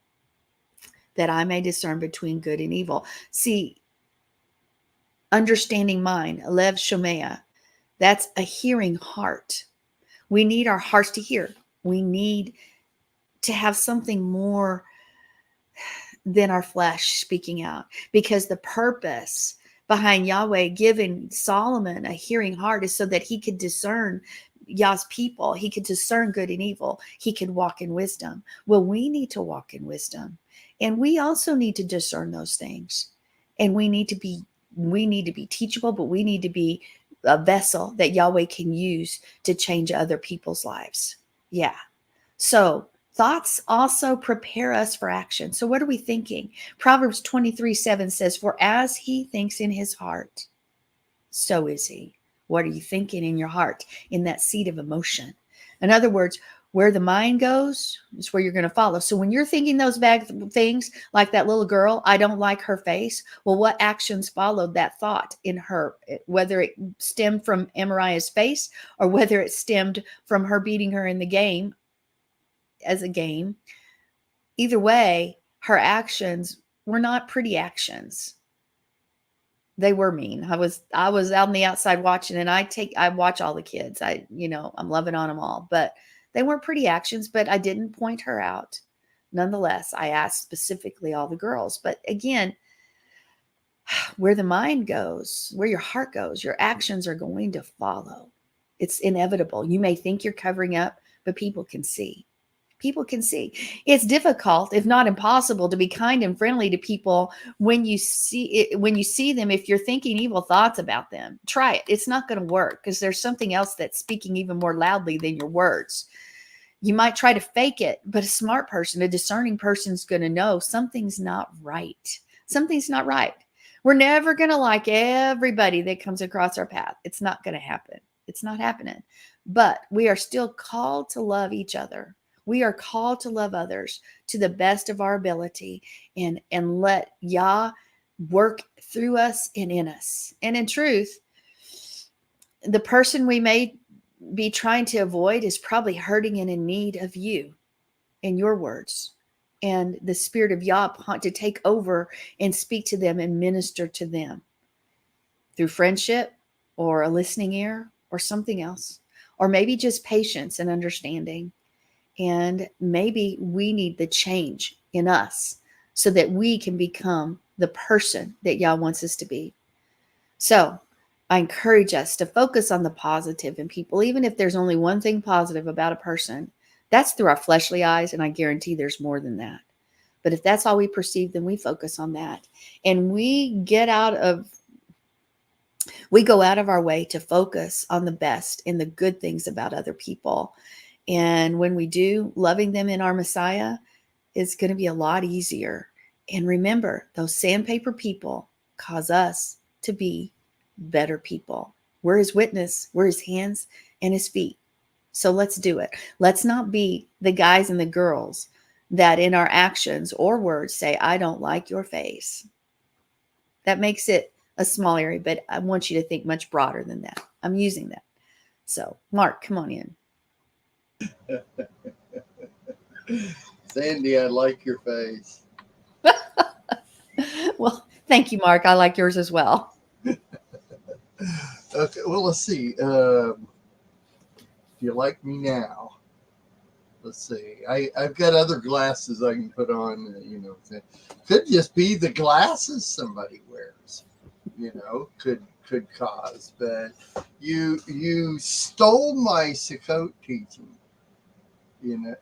That I may discern between good and evil. See, understanding mind, lev shomea, that's a hearing heart. We need our hearts to hear. We need to have something more than our flesh speaking out, because the purpose behind Yahweh giving Solomon a hearing heart is so that he could discern Yah's people. He could discern good and evil. He could walk in wisdom. Well, we need to walk in wisdom, and we also need to discern those things. And we need to be teachable, but we need to be a vessel that Yahweh can use to change other people's lives. Yeah. So thoughts also prepare us for action. So what are we thinking? Proverbs 23:7 says, for as he thinks in his heart, so is he. What are you thinking in your heart, in that seat of emotion? In other words, where the mind goes is where you're going to follow. So when you're thinking those bad things, like that little girl, I don't like her face. Well, what actions followed that thought in her, whether it stemmed from Amariah's face or whether it stemmed from her beating her in the game as a game? Either way, her actions were not pretty actions. They were mean. I was out on the outside watching, and I watch all the kids. I'm loving on them all, but they weren't pretty actions, but I didn't point her out. Nonetheless, I asked specifically all the girls. But again, where the mind goes, where your heart goes, your actions are going to follow. It's inevitable. You may think you're covering up, but people can see. People can see. It's difficult, if not impossible, to be kind and friendly to people when you see them. If you're thinking evil thoughts about them, try it. It's not going to work, because there's something else that's speaking even more loudly than your words. You might try to fake it, but a smart person, a discerning person, is going to know something's not right. Something's not right. We're never going to like everybody that comes across our path. It's not going to happen. It's not happening. But we are still called to love each other. We are called to love others to the best of our ability and let Yah work through us and in us. And in truth, the person we may be trying to avoid is probably hurting and in need of you and your words. And the Spirit of Yah to take over and speak to them and minister to them through friendship or a listening ear or something else, or maybe just patience and understanding. And maybe we need the change in us so that we can become the person that Yah wants us to be. So I encourage us to focus on the positive in people, even if there's only one thing positive about a person. That's through our fleshly eyes, and I guarantee there's more than that. But if that's all we perceive, then we focus on that. And we go out of our way to focus on the best and the good things about other people. And when we do, loving them in our Messiah is going to be a lot easier. And remember, those sandpaper people cause us to be better people. We're his witness, we're his hands and his feet. So let's do it. Let's not be the guys and the girls that in our actions or words say, I don't like your face. That makes it a small area, but I want you to think much broader than that. I'm using that. So, Mark, come on in. Sandy, I like your face. Well, thank you, Mark. I like yours as well. Okay, well, let's see. Do you like me now? Let's see. I've got other glasses I can put on. Could just be the glasses somebody wears. Could cause. But you stole my Sukkot teaching.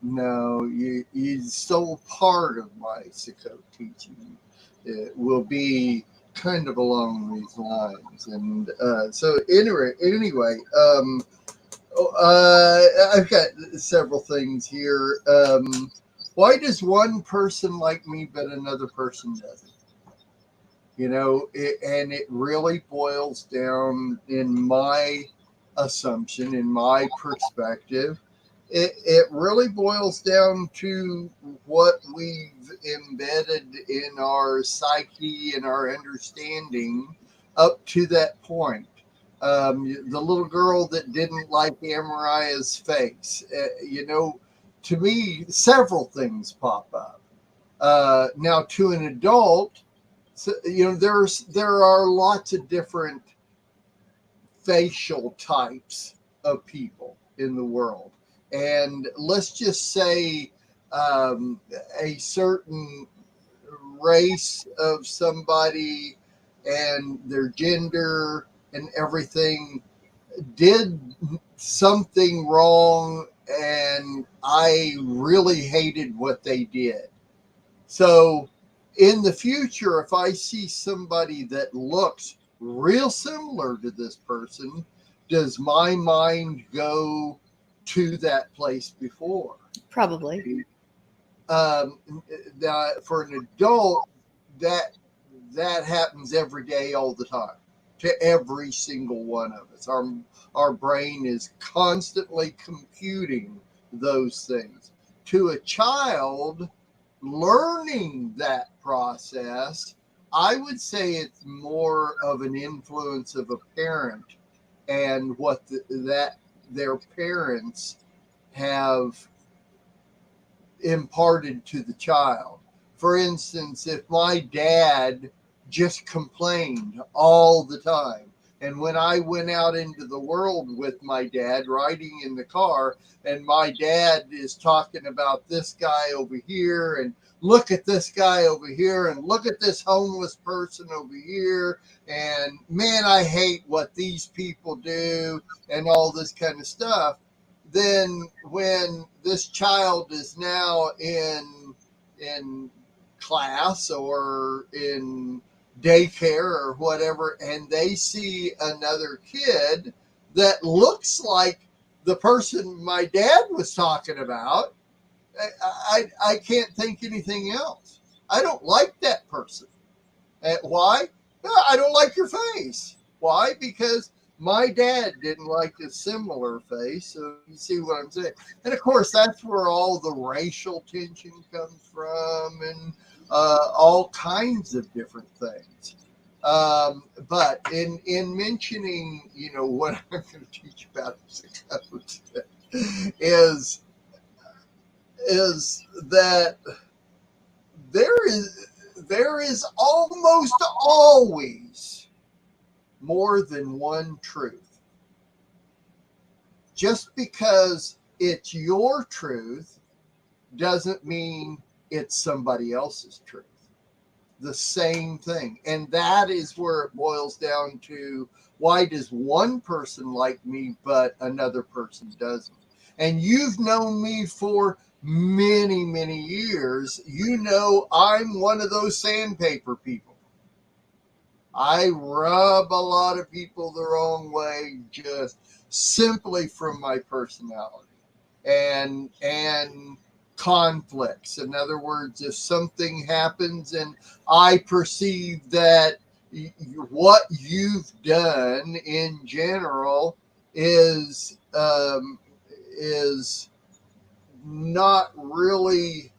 No, you stole part of my Sukkot teaching. It will be kind of along these lines. And so anyway, I've got several things here. Why does one person like me but another person doesn't? And it really boils down, in my assumption, in my perspective, it really boils down to what we've embedded in our psyche and our understanding up to that point. The little girl that didn't like Amariah's face, to me, several things pop up. Now, to an adult, there are lots of different facial types of people in the world. And let's just say a certain race of somebody and their gender and everything did something wrong, and I really hated what they did. So in the future, if I see somebody that looks real similar to this person, does my mind go to that place before? Probably. For an adult, that happens every day, all the time, to every single one of us. Our brain is constantly computing those things. To a child learning that process, I would say it's more of an influence of a parent and what their parents have imparted to the child. For instance, if my dad just complained all the time, and when I went out into the world with my dad, riding in the car, and my dad is talking about this guy over here, and look at this guy over here, and look at this homeless person over here, and man, I hate what these people do, and all this kind of stuff, then when this child is now in class or in daycare or whatever, and they see another kid that looks like the person my dad was talking about, I can't think anything else. I don't like that person. Why? I don't like your face. Why? Because My dad didn't like a similar face, so you see what I'm saying. And of course, that's where all the racial tension comes from, and all kinds of different things. But in mentioning, what I'm going to teach about as a coach is that there is almost always more than one truth. Just because it's your truth doesn't mean it's somebody else's truth. The same thing. And that is where it boils down to, why does one person like me but another person doesn't? And you've known me for many, many years. You know I'm one of those sandpaper people. I rub a lot of people the wrong way just simply from my personality and conflicts. In other words, if something happens and I perceive that what you've done in general is not really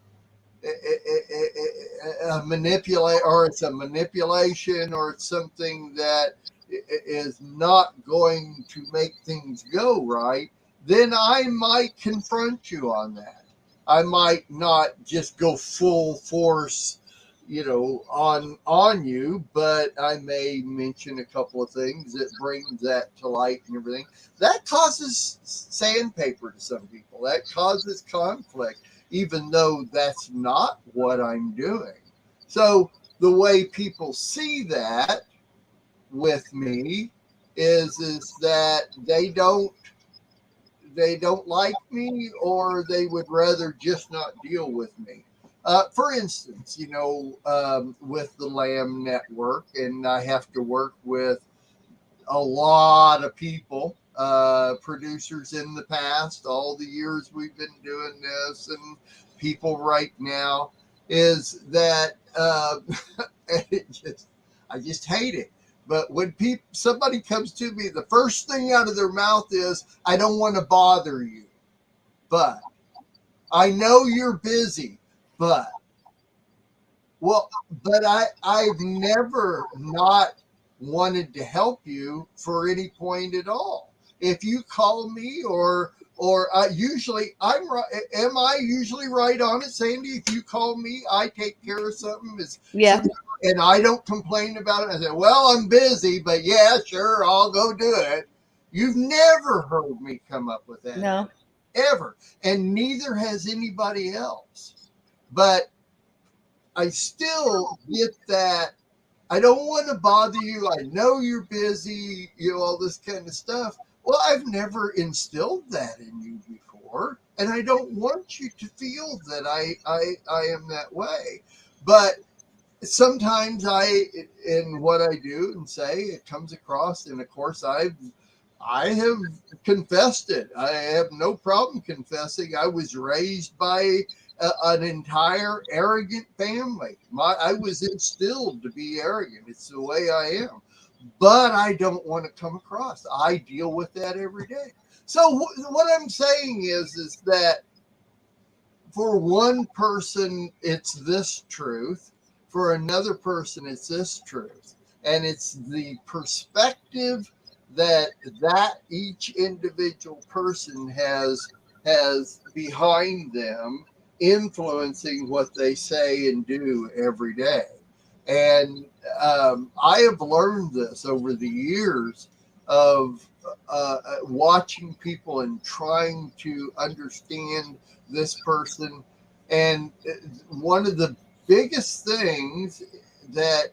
or it's a manipulation, or it's something that is not going to make things go right, then I might confront you on that. I might not just go full force, on you, but I may mention a couple of things that brings that to light and everything. That causes sandpaper to some people. That causes conflict, even though that's not what I'm doing. So the way people see that with me is that they don't like me, or they would rather just not deal with me. For instance, with the Lamb Network, and I have to work with a lot of people, producers in the past, all the years we've been doing this, and people right now, is that I just hate it. But when somebody comes to me, the first thing out of their mouth is, I don't want to bother you, but I know you're busy, but I've never not wanted to help you for any point at all. If you call me, or usually I'm right. Am I usually right on it, Sandy? If you call me, I take care of something. Yeah. And I don't complain about it. I say, well, I'm busy, but yeah, sure, I'll go do it. You've never heard me come up with that. No. Ever. And neither has anybody else. But I still get that. I don't want to bother you. I know you're busy, all this kind of stuff. Well, I've never instilled that in you before, and I don't want you to feel that I am that way. But sometimes in what I do and say, it comes across, and of course I have confessed it. I have no problem confessing. I was raised by an entire arrogant family. I was instilled to be arrogant. It's the way I am. But I don't want to come across. I deal with that every day. So what I'm saying is that for one person, it's this truth. For another person, it's this truth. And it's the perspective that each individual person has behind them, influencing what they say and do every day. And I have learned this over the years of watching people and trying to understand this person. And one of the biggest things that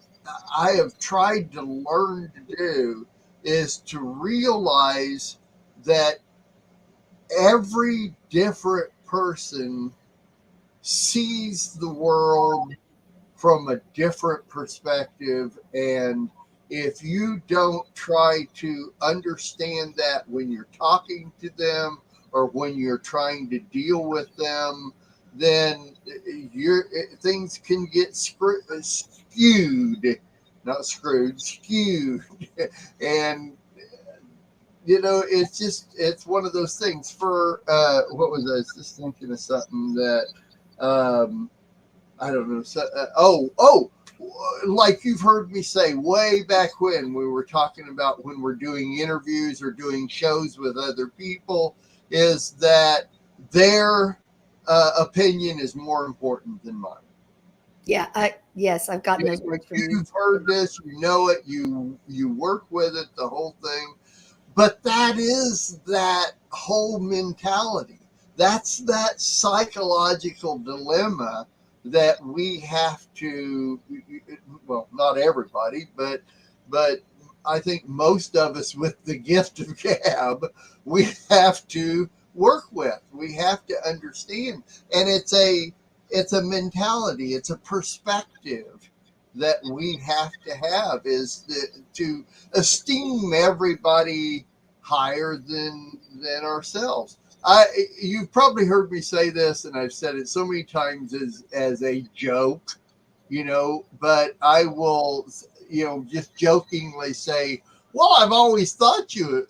I have tried to learn to do is to realize that every different person sees the world from a different perspective. And if you don't try to understand that when you're talking to them or when you're trying to deal with them, then things can get skewed, not screwed, skewed. And it's one of those things. For what was I was just thinking of something that I don't know. So, like you've heard me say way back when we were talking about when we're doing interviews or doing shows with other people, is that their opinion is more important than mine. Yeah, yes, I've gotten those words from you. You've heard this, you know it, you work with it, the whole thing. But that is that whole mentality. That's that psychological dilemma that we have to, well, not everybody, but I think most of us with the gift of gab, we have to work with. We have to understand. And it's a mentality, it's a perspective that we have to have, is to esteem everybody higher than ourselves. You've probably heard me say this, and I've said it so many times as a joke, but I will, just jokingly say, well, I've always thought you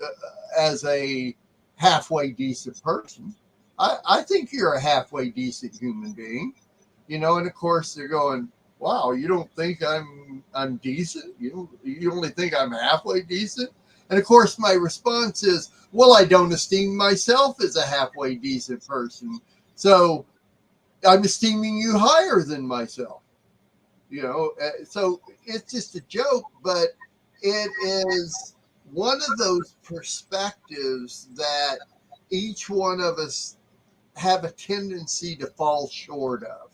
as a halfway decent person. I think you're a halfway decent human being, and of course they're going, wow, you don't think I'm decent? You only think I'm halfway decent? And of course, my response is, well, I don't esteem myself as a halfway decent person. So I'm esteeming you higher than myself. So it's just a joke, but it is one of those perspectives that each one of us have a tendency to fall short of,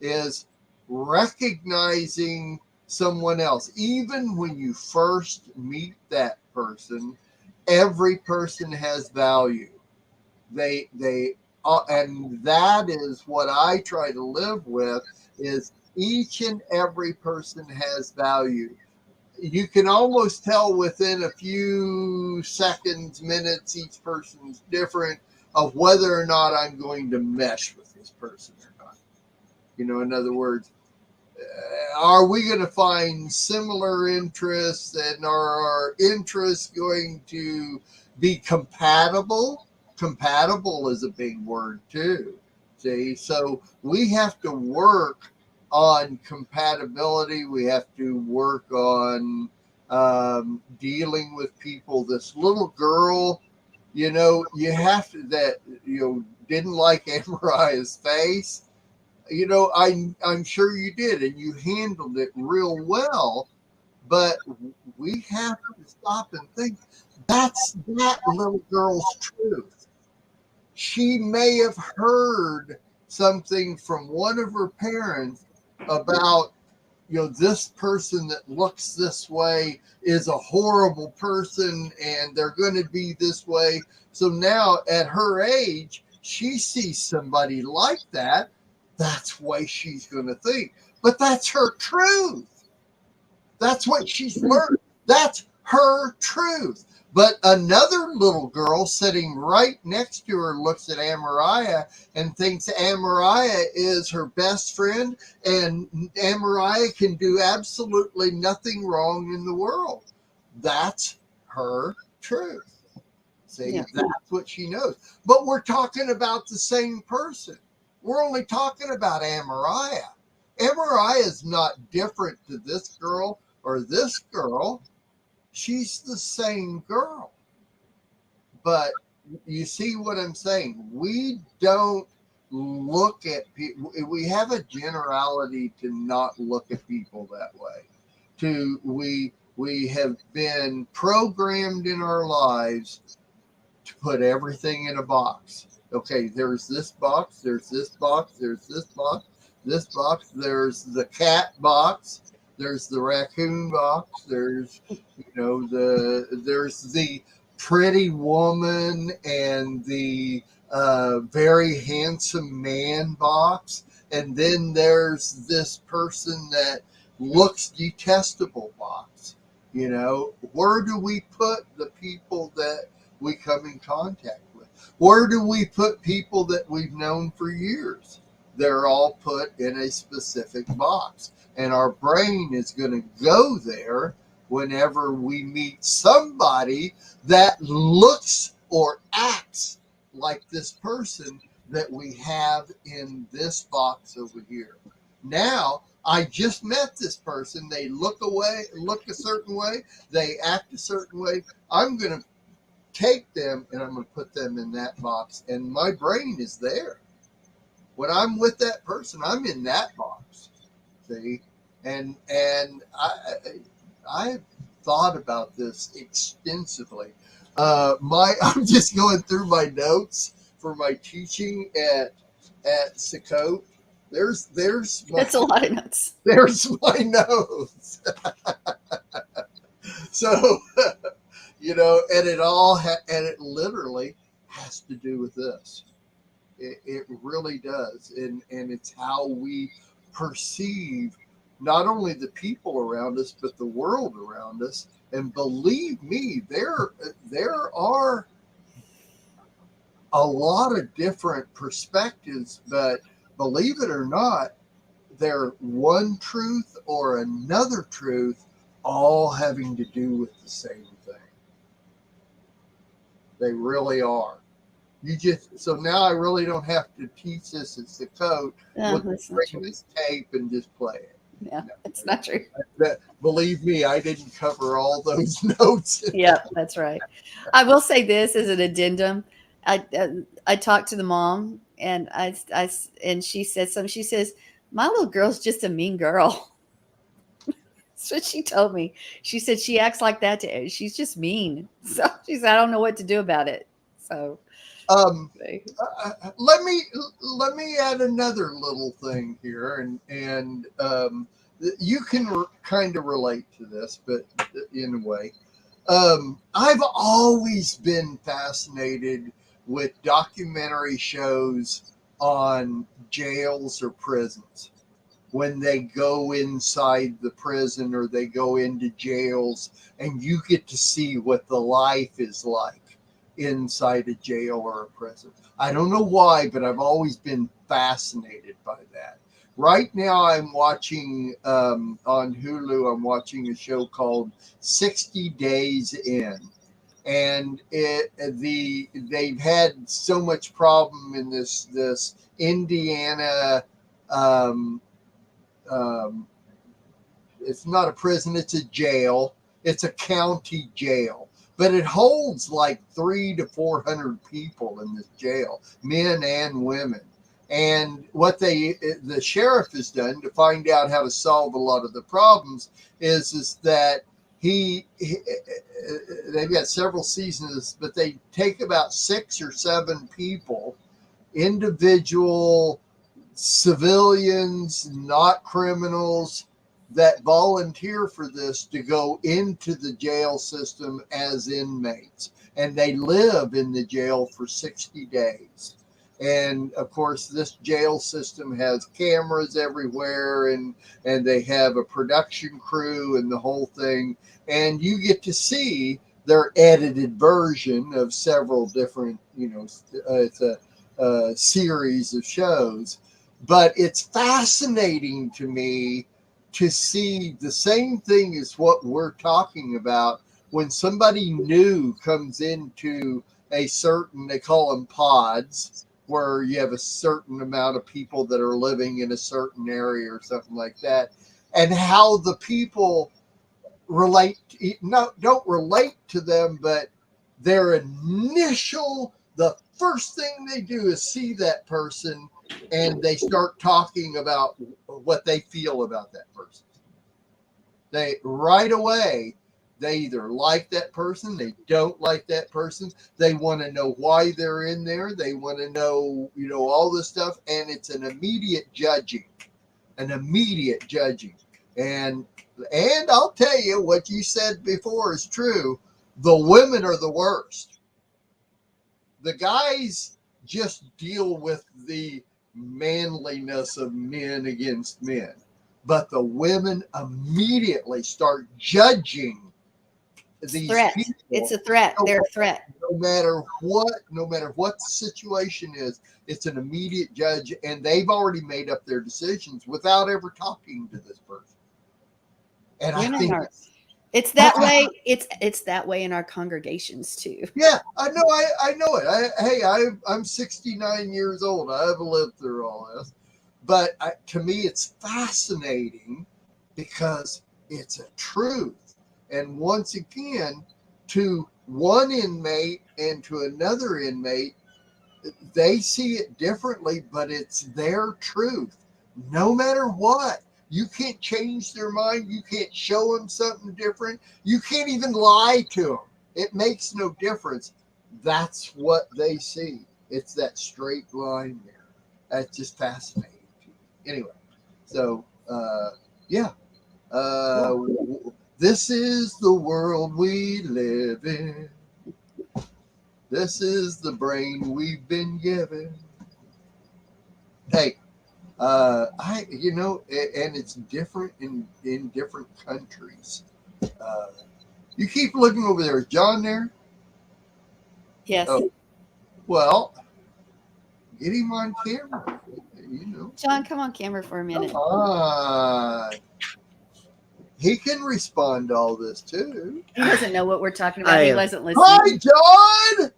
is recognizing someone else. Even when you first meet that person, every person has value. They and that is what I try to live with, is each and every person has value. You can almost tell within a few seconds, minutes, each person's different, of whether or not I'm going to mesh with this person or not. In other words, are we going to find similar interests, and are our interests going to be compatible? Compatible is a big word too. See, so we have to work on compatibility. We have to work on dealing with people. This little girl, you have to, that, didn't like Amariah's face. I'm sure you did, and you handled it real well. But we have to stop and think, that's that little girl's truth. She may have heard something from one of her parents about, this person that looks this way is a horrible person and they're going to be this way. So now at her age, she sees somebody like that. That's why she's going to think. But that's her truth. That's what she's learned. That's her truth. But another little girl sitting right next to her looks at Amariah and thinks Amariah is her best friend, and Amariah can do absolutely nothing wrong in the world. That's her truth. See, yeah. That's what she knows. But we're talking about the same person. We're only talking about Amariah. Amariah is not different to this girl or this girl. She's the same girl. But you see what I'm saying? We don't look at people. We have a generality to not look at people that way. We have been programmed in our lives to put everything in a box. Okay, there's this box, there's this box, there's this box, this box, there's the cat box, there's the raccoon box, there's there's the pretty woman and the very handsome man box, and then there's this person that looks detestable box. Where do we put the people that we come in contact with? Where do we put people that we've known for years? They're all put in a specific box. And our brain is going to go there whenever we meet somebody that looks or acts like this person that we have in this box over here. Now, I just met this person. They look a certain way. They act a certain way. I'm going to take them and I'm going to put them in that box. And my brain is there. When I'm with that person, I'm in that box. See? And I've thought about this extensively. I'm just going through my notes for my teaching at Sakote. There's my, That's a lot of notes. there's my notes. So, and it literally has to do with this. It really does, and it's how we perceive not only the people around us but the world around us. And believe me, there are a lot of different perspectives, but believe it or not, they're one truth or another truth, all having to do with the same thing. They really are. So now I really don't have to teach this at Sakote. No, We'll that's not bring true. this tape and just play it. Yeah, it's not true. Believe me, I didn't cover all those notes. Yeah, that's right. I will say this as an addendum. I talked to the mom, and and she said something. She says, "My little girl's just a mean girl." That's what she told me. She said she acts like that to. She's just mean. So she said, "I don't know what to do about it." So Let me add another little thing here, and you can kind of relate to this, but in a way, I've always been fascinated with documentary shows on jails or prisons. When they go inside the prison or they go into jails, and you get to see what the life is like inside a jail or a prison. I don't know why, but I've always been fascinated by that. Right now, I'm watching on Hulu. I'm watching a show called 60 Days In, and they've had so much problem in this Indiana. Um, it's not a prison; it's a jail. It's a county jail, but it holds like 300 to 400 people in this jail, men and women. And what the sheriff has done to find out how to solve a lot of the problems is that they've got several seasons, but they take about 6 or 7 people, individual civilians, not criminals, that volunteer for this to go into the jail system as inmates. And they live in the jail for 60 days. And of course, this jail system has cameras everywhere, and they have a production crew and the whole thing. And you get to see their edited version of several different, it's a series of shows. But it's fascinating to me to see the same thing as what we're talking about when somebody new comes into a certain, they call them pods, where you have a certain amount of people that are living in a certain area or something like that, and how the people don't relate to them, but the first thing they do is see that person and they start talking about what they feel about that person. They right away, they either like that person, they don't like that person. They want to know why they're in there. They want to know, all this stuff. And it's an immediate judging. And I'll tell you what you said before is true. The women are the worst. The guys just deal with the manliness of men against men. But the women immediately start judging these people. It's a threat. They're a threat. No matter what the situation is, it's an immediate judge, and they've already made up their decisions without ever talking to this person. And I think It's that way. It's that way in our congregations too. Yeah, I know. I know it. I'm 69 years old. I've lived through all this, but to me, it's fascinating because it's a truth. And once again, to one inmate and to another inmate, they see it differently, but it's their truth. No matter what, you can't change their mind. You can't show them something different. You can't even lie to them. It makes no difference. That's what they see. It's that straight line there. That's just fascinating. Anyway, so yeah. This is the world we live in. This is the brain we've been given. Hey, and it's different in different countries. You keep looking over there. Is John there? Yes. Oh, well, get him on camera. John, come on camera for a minute. Come on. He can respond to all this too. He doesn't know what we're talking about. He wasn't listening. Hi, John.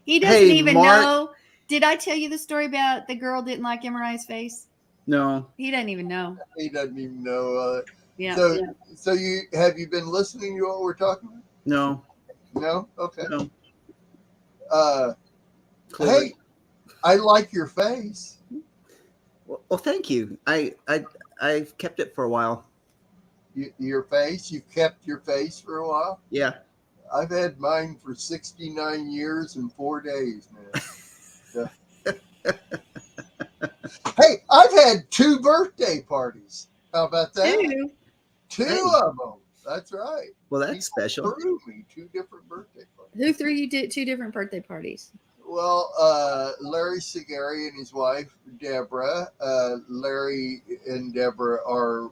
He doesn't even know. Did I tell you the story about the girl didn't like MRI's face? No. He doesn't even know. He doesn't even know. Yeah. So have you been listening to what we're talking about? No. No? Okay. No. Hey, I like your face. Well, thank you. I've kept it for a while. Your face? You've kept your face for a while? Yeah. I've had mine for 69 years and 4 days, man. Hey, I've had 2 birthday parties. How about that? 2 of them. That's right. Well, that's special. Threw me 2 different birthday parties. Who threw you 2 different birthday parties? Well, Larry Segari and his wife, Deborah. Larry and Deborah are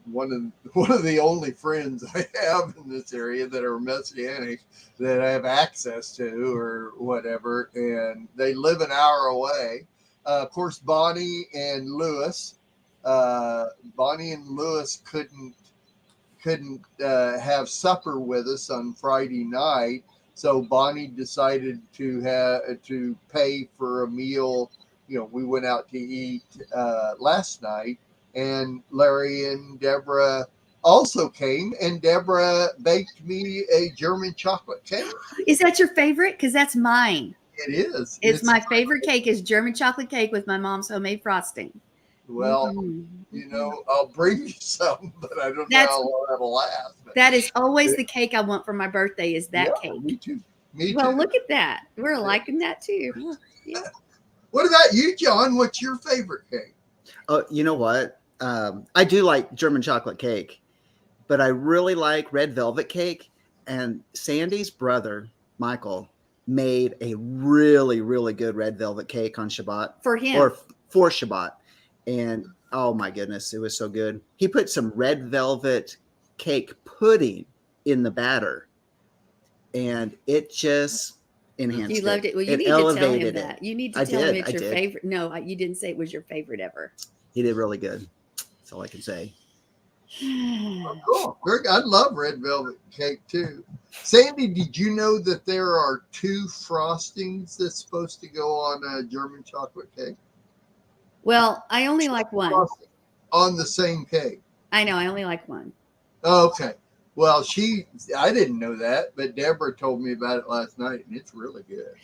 one of the only friends I have in this area that are Messianic that I have access to or whatever, and they live an hour away. Of course, Bonnie and Lewis. Bonnie and Lewis couldn't have supper with us on Friday night, so Bonnie decided to pay for a meal. We went out to eat last night. And Larry and Deborah also came, and Deborah baked me a German chocolate cake. Is that your favorite? Because that's mine. It is. It's my favorite cake is German chocolate cake with my mom's homemade frosting. Well, I'll bring you some, but I don't know how long that'll last. That is always the cake I want for my birthday is that cake. Me too. Well, look at that. We're liking that too. Yeah. What about you, John? What's your favorite cake? Oh, you know what? I do like German chocolate cake, but I really like red velvet cake. And Sandy's brother, Michael, made a really, really good red velvet cake on Shabbat. For him. Or for Shabbat. And oh my goodness, it was so good. He put some red velvet cake pudding in the batter. And it just enhanced it. You loved it. Well, you need to tell him that. You need to tell him it's your favorite. No, you didn't say it was your favorite ever. He did really good. That's all I can say. Oh, cool. I love red velvet cake too. Sandy, did you know that there are 2 frostings that's supposed to go on a German chocolate cake? Well, I only like one. On the same cake. I know. I only like one. Okay. Well, I didn't know that, but Deborah told me about it last night, and it's really good.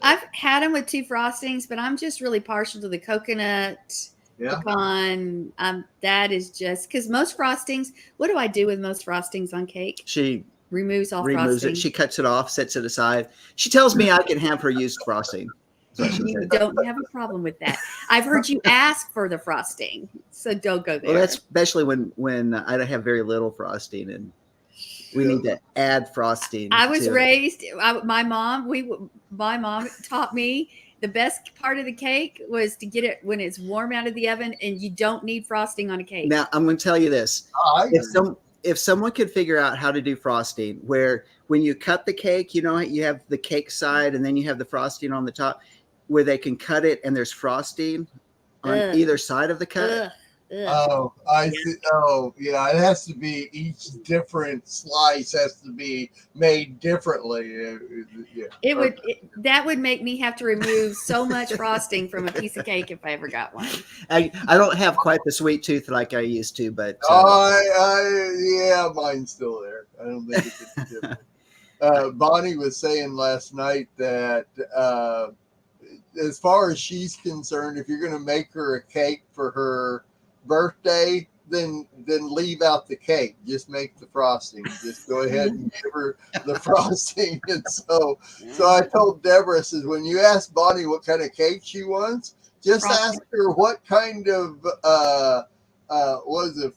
I've had them with 2 frostings, but I'm just really partial to the coconut. Pecan. That is just because most frostings. What do I do with most frostings on cake? She removes frosting. It. She cuts it off, sets it aside. She tells me I can have her use frosting. You don't have a problem with that. I've heard you ask for the frosting, so don't go there. Well, that's especially when I have very little frosting and we need to add frosting. I was raised. My mom taught me. The best part of the cake was to get it when it's warm out of the oven, and you don't need frosting on a cake. Now, I'm going to tell you this. If someone could figure out how to do frosting, where when you cut the cake, you have the cake side and then you have the frosting on the top, where they can cut it and there's frosting on either side of the cut. Ugh. Oh, I see. Oh, yeah. It has to be each different slice has to be made differently. Yeah. That would make me have to remove so much frosting from a piece of cake if I ever got one. I don't have quite the sweet tooth like I used to, but Yeah, mine's still there. I don't think it's different. Bonnie was saying last night that as far as she's concerned, if you're going to make her a cake for her birthday, then leave out the cake. Just make the frosting. Just go ahead and give her the frosting. And so I told Deborah, I says, when you ask Bonnie what kind of cake she wants, just ask her what kind of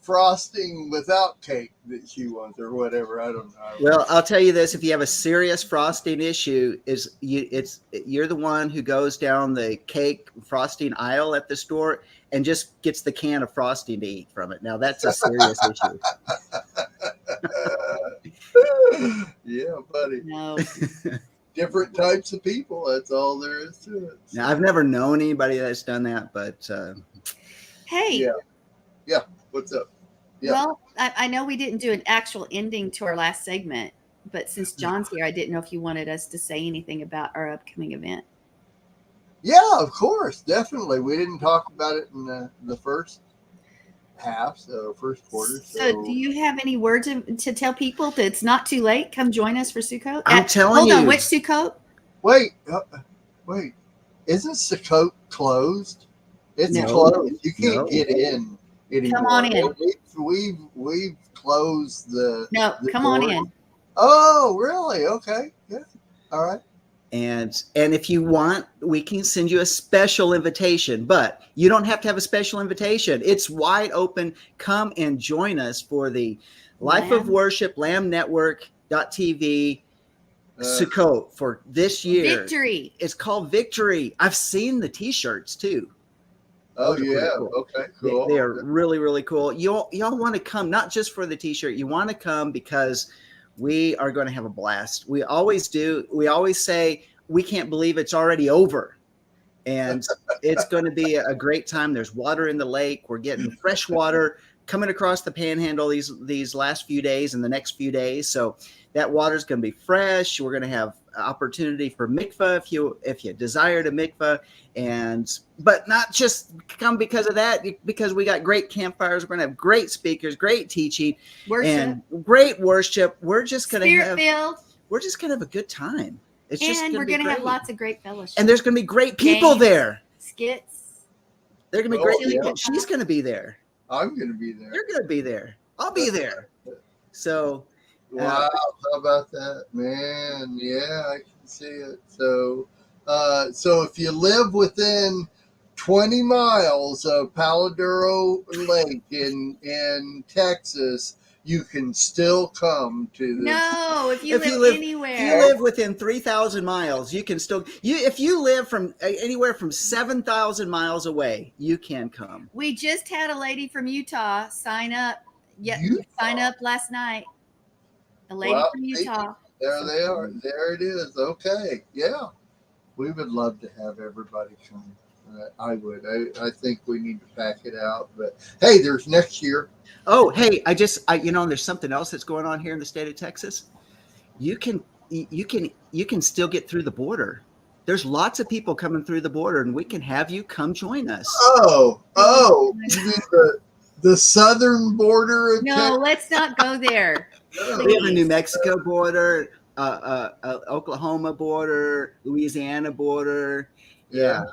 frosting without cake that she wants or whatever. I don't know. Well, I'll tell you this: if you have a serious frosting issue, you're the one who goes down the cake frosting aisle at the store and just gets the can of frosting to eat from it. Now that's a serious issue. Yeah, buddy. No. Different types of people. That's all there is to it. Now, I've never known anybody that's done that, but Hey. Yeah. What's up? Yeah. Well, I know we didn't do an actual ending to our last segment, but since John's here, I didn't know if you wanted us to say anything about our upcoming event. Yeah, of course, definitely. We didn't talk about it in the first half, so first quarter. So do you have any words to tell people that it's not too late? Come join us for Sukkot. I'm telling you. Hold on, which Sukkot? Wait. Isn't Sukkot closed? It's closed. You can't get in anymore. Come on in. We've closed the. No, the come door. on in. Oh, really? Okay. Yeah. All right. And if you want, we can send you a special invitation, but you don't have to have a special invitation. It's wide open. Come and join us for the Life of Worship Lamb Network.tv Sukkot for this year. Victory. It's called Victory. I've seen the t-shirts too. Oh yeah. Cool. Okay. Cool. They are really, really cool. Y'all want to come, not just for the t-shirt. You want to come because we are going to have a blast. We always do. We always say we can't believe it's already over. And it's going to be a great time. There's water in the lake. We're getting fresh water coming across the panhandle these last few days and the next few days. So that water is going to be fresh. We're going to have opportunity for mikvah if you desire to mikvah, but not just come because of that, because we got great campfires. We're going to have great speakers, great teaching, and great worship. We're just going to have a good time. And we're going to have lots of great fellowship. And there's going to be great people there. Skits. They're going to be great people. She's going to be there. I'm going to be there. You're going to be there. I'll be there. So. Wow, how about that, man? Yeah, I can see it. So if you live within 20 miles of Palo Duro Lake in Texas, you can still come to this. No, if you live anywhere. If you live within 3,000 miles, you can still. If you live from anywhere from 7,000 miles away, you can come. We just had a lady from Utah sign up. Yeah, sign up last night. A lady from Utah. There they are. There it is. Okay. Yeah. We would love to have everybody come. I would. I think we need to pack it out. But hey, there's next year. Oh, hey, there's something else that's going on here in the state of Texas. You can still get through the border. There's lots of people coming through the border, and we can have you come join us. Oh, you mean the southern border of Texas? Let's not go there. We have a New Mexico border, Oklahoma border, Louisiana border. Yeah.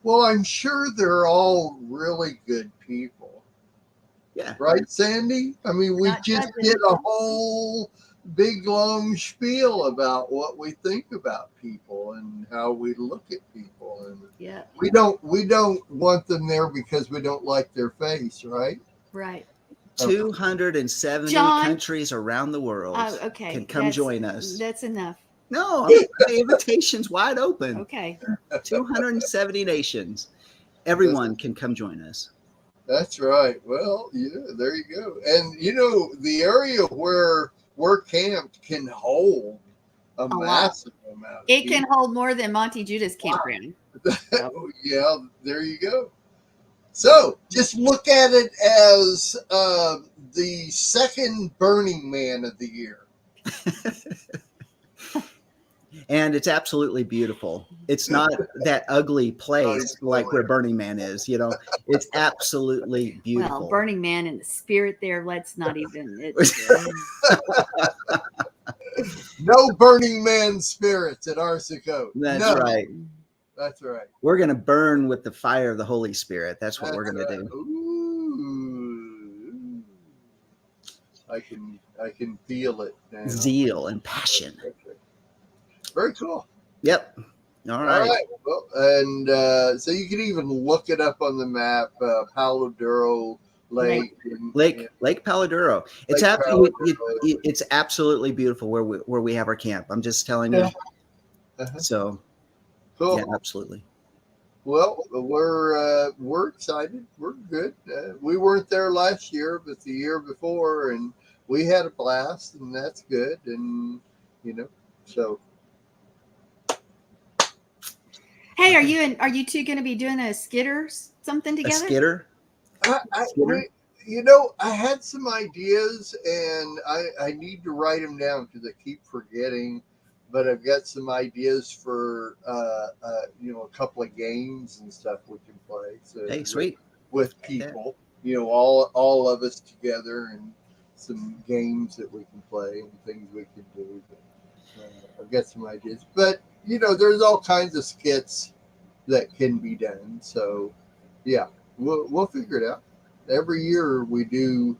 Well, I'm sure they're all really good people. Yeah. Right, Sandy? I mean, we just did a whole big, long spiel about what we think about people and how we look at people. And we don't want them there because we don't like their face, right? Right. 270 countries around the world can come join us. That's enough. No, the invitation's wide open. Okay. 270 nations. Everyone can come join us. That's right. Well, yeah, there you go. And, the area where we're camped can hold a massive amount. It can hold more than Monty Judah's campground. Yeah, there you go. So just look at it as the second Burning Man of the year. And it's absolutely beautiful. It's not that ugly place like where Burning Man is, you know. It's absolutely beautiful. Well, Burning Man and the spirit there, let's not even. No Burning Man spirits at Arsicote. That's no. right. That's right. We're going to burn with the fire of the Holy Spirit. That's what we're going to do. Ooh. I can feel it now. Zeal and passion. Very cool. Yep. All right. Well, and so you can even look it up on the map, Palo Duro Lake. Lake Palo Duro. It's it's absolutely beautiful where we have our camp. I'm just telling you. So, cool. Yeah, absolutely. Well, we're excited. We're good. We weren't there last year, but the year before, and we had a blast, and that's good. And so. Hey, are you two going to be doing a skitter something together? A skitter? I had some ideas, and I need to write them down because I keep forgetting. But I've got some ideas for a couple of games and stuff we can play. So hey, sweet. With people, all of us together, and some games that we can play and things we can do. But, I've got some ideas, but there's all kinds of skits that can be done. So, yeah, we'll figure it out. Every year we do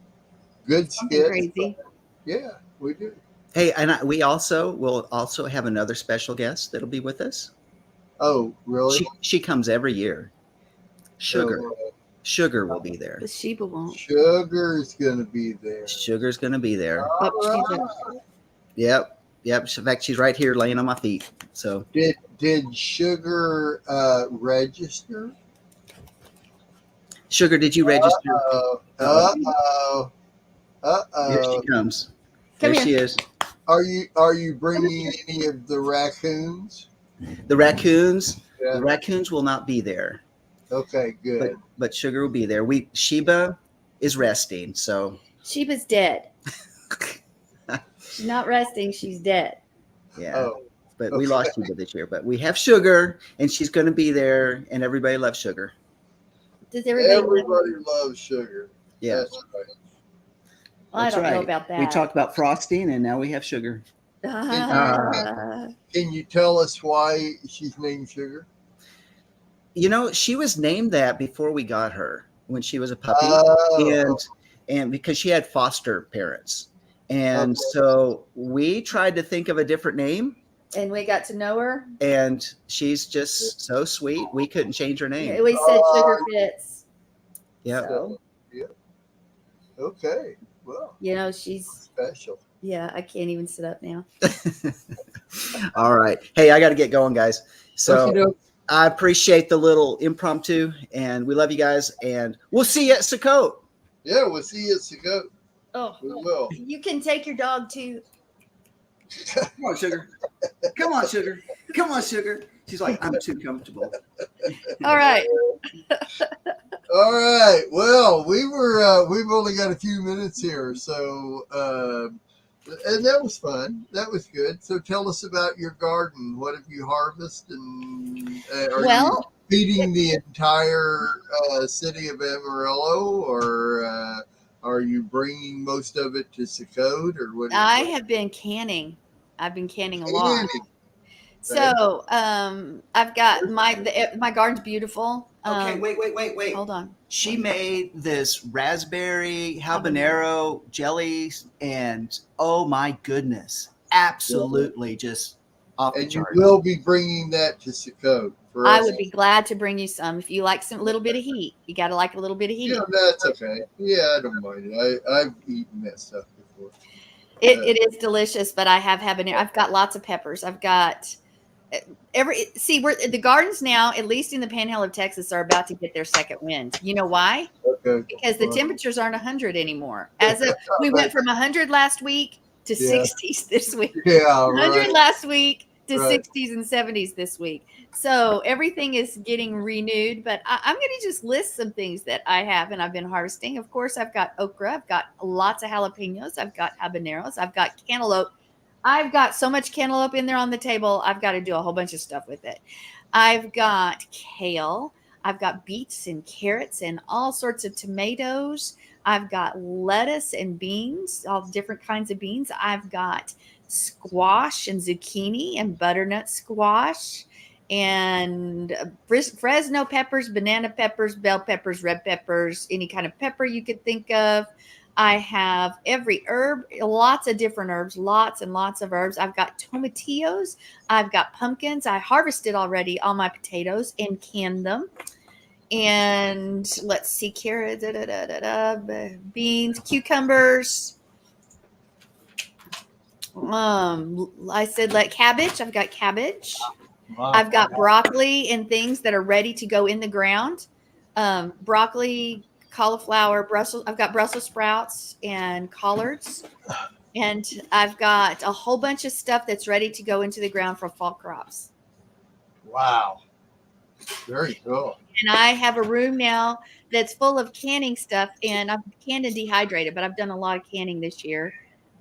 good skits. Crazy. Yeah, we do. Hey, and we will also have another special guest that'll be with us. Oh, really? She comes every year. Sugar. Sugar will be there. The Sheba won't. Sugar's going to be there. Sugar's going to be there. Right. Yep. In fact, she's right here laying on my feet. So did Sugar register? Sugar, did you register? Uh-oh. Here she comes. Come here here. She is. Are you bringing any of the raccoons? The raccoons? Yeah. The raccoons will not be there. Okay, good. But Sugar will be there. Sheba is resting, so Sheba's dead. She's not resting. She's dead. Yeah. Oh, but we lost Sheba this year. But we have Sugar, and she's going to be there, and everybody loves Sugar. Does everybody loves Sugar. Yeah. That's right. Well, I don't know about that. We talked about frosting, and now we have Sugar. Can you tell us why she's named Sugar? She was named that before we got her, when she was a puppy, and because she had foster parents. And so we tried to think of a different name. And we got to know her. And she's just so sweet. We couldn't change her name. We said Sugar fits. Yeah. So. Yeah. Okay. Well. She's special. Yeah, I can't even sit up now. All right. Hey, I got to get going, guys. So I appreciate the little impromptu, and we love you guys. And we'll see you at Sakote. Yeah, we'll see you at Sakote. Oh, we will. You can take your dog too. Come on, Sugar. Come on, Sugar. Come on, Sugar. She's like, I'm too comfortable. All right. All right. Well, we've only got a few minutes here, so and that was fun. That was good. So tell us about your garden. What have you harvested? And are you feeding the entire city of Amarillo, or are you bringing most of it to Sakote, or what? I have been canning. I've been canning a lot. So I've got my garden's beautiful. Okay, wait. Hold on. She made this raspberry habanero jelly, and oh my goodness, absolutely just off the chart. And you will be bringing that to Sakote. I would be glad to bring you some if you like some little bit of heat. You got to like a little bit of heat. Yeah, that's okay. Yeah, I don't mind it. I've eaten that stuff before. It is delicious, but I have habanero. I've got lots of peppers. I've got we're the gardens now, at least in the panhandle of Texas, are about to get their second wind. You know why? Okay. Because the temperatures aren't 100 anymore. We went from 100 last week to 60s this week. Yeah, 100 last week to Right. 60s and 70s this week. So everything is getting renewed, but I'm going to just list some things that I have and I've been harvesting. Of course, I've got okra. I've got lots of jalapenos. I've got habaneros. I've got cantaloupe. I've got so much cantaloupe in there on the table. I've got to do a whole bunch of stuff with it. I've got kale. I've got beets and carrots and all sorts of tomatoes. I've got lettuce and beans, all different kinds of beans. I've got squash and zucchini and butternut squash and Fresno peppers, banana peppers, bell peppers, red peppers, any kind of pepper you could think of. I have every herb, lots of different herbs, lots and lots of herbs. I've got tomatillos. I've got pumpkins. I harvested already all my potatoes and canned them. And let's see, carrots, beans, cucumbers. I said like cabbage. I've got cabbage. Wow. I've got broccoli and things that are ready to go in the ground. Broccoli, cauliflower, Brussels. I've got Brussels sprouts and collards. And I've got a whole bunch of stuff that's ready to go into the ground for fall crops. Wow. Very cool. And I have a room now that's full of canning stuff, and I've canned and dehydrated, but I've done a lot of canning this year,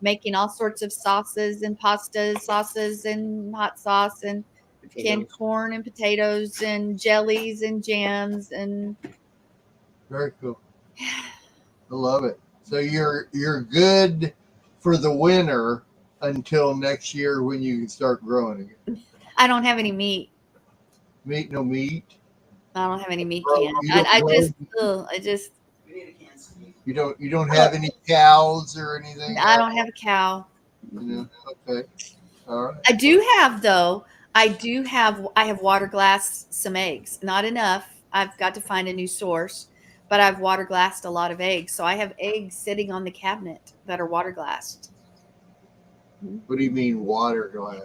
making all sorts of sauces and pastas, sauces and hot sauce and canned corn and potatoes and jellies and jams and Very cool. I love it. So you're good for the winter until next year when you can start growing again. I don't have any meat. No meat. I don't have any meat Bro, canned. you don't I just You don't have any cows or anything. I don't have a cow. You know? Okay. All right. I do have though. I have water glassed some eggs. Not enough. I've got to find a new source, but I've water glassed a lot of eggs. So I have eggs sitting on the cabinet that are water glassed. What do you mean water glass?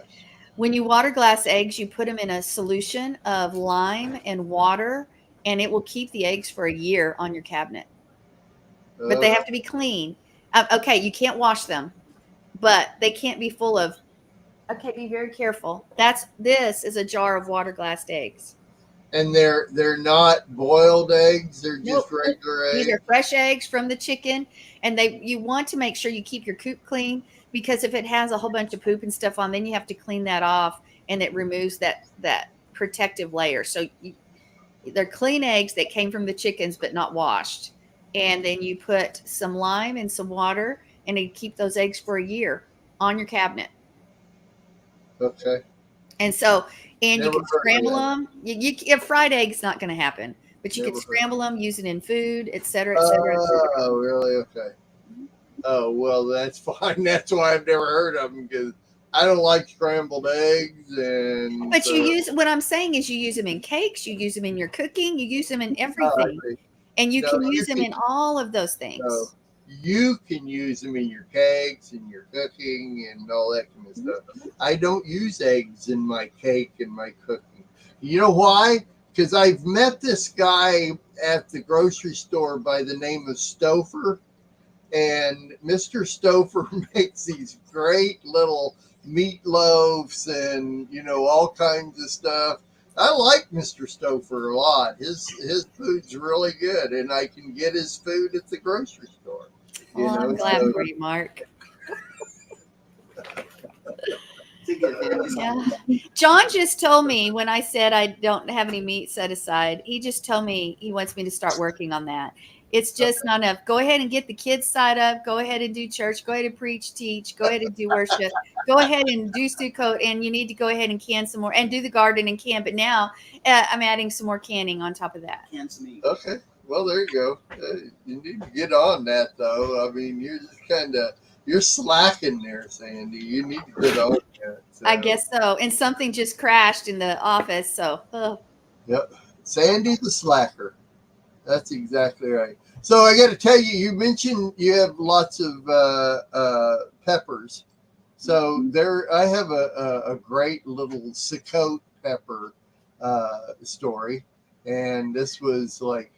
When you water glass eggs, you put them in a solution of lime and water, and it will keep the eggs for a year on your cabinet. But they have to be clean. Okay, you can't wash them, but they can't be full of. Okay, be very careful. This is a jar of water glassed eggs. And they're not boiled eggs. They're just Nope. regular eggs. These are fresh eggs from the chicken, and you want to make sure you keep your coop clean, because if it has a whole bunch of poop and stuff on, then you have to clean that off, and it removes that protective layer. So they're clean eggs that came from the chickens but not washed, and then you put some lime and some water, and you keep those eggs for a year on your cabinet. Okay. And so, and Never you can scramble them. A fried egg's not going to happen, but you can scramble them, use it in food, et cetera, et cetera, et cetera. Oh, really? Okay. Oh, well, that's fine. That's why I've never heard of them, because I don't like scrambled eggs. And But what I'm saying is you use them in cakes, you use them in your cooking, you use them in everything. And you can use them in all of those things. So you can use them in your cakes and your cooking and all that kind of stuff. I don't use eggs in my cake and my cooking. You know why? Because I've met this guy at the grocery store by the name of Stouffer. And Mr. Stouffer makes these great little meatloaves and, all kinds of stuff. I like Mr. Stouffer a lot. His food's really good, and I can get his food at the grocery store. I'm glad for you, Mark. Yeah. John just told me when I said I don't have any meat set aside, he just told me he wants me to start working on that. It's just not enough. Go ahead and get the kids side up. Go ahead and do church. Go ahead and preach, teach. Go ahead and do worship. Go ahead and do Sukkot. And you need to go ahead and can some more and do the garden and can. But now I'm adding some more canning on top of that. Can some meat. Okay. Well, there you go. You need to get on that, though. I mean, you're just you're slacking there, Sandy. You need to get on that. So. I guess so. And something just crashed in the office. So, Yep. Sandy the slacker. That's exactly right. So I got to tell you, you mentioned you have lots of peppers. So I have a great little Sukkot pepper story, and this was like,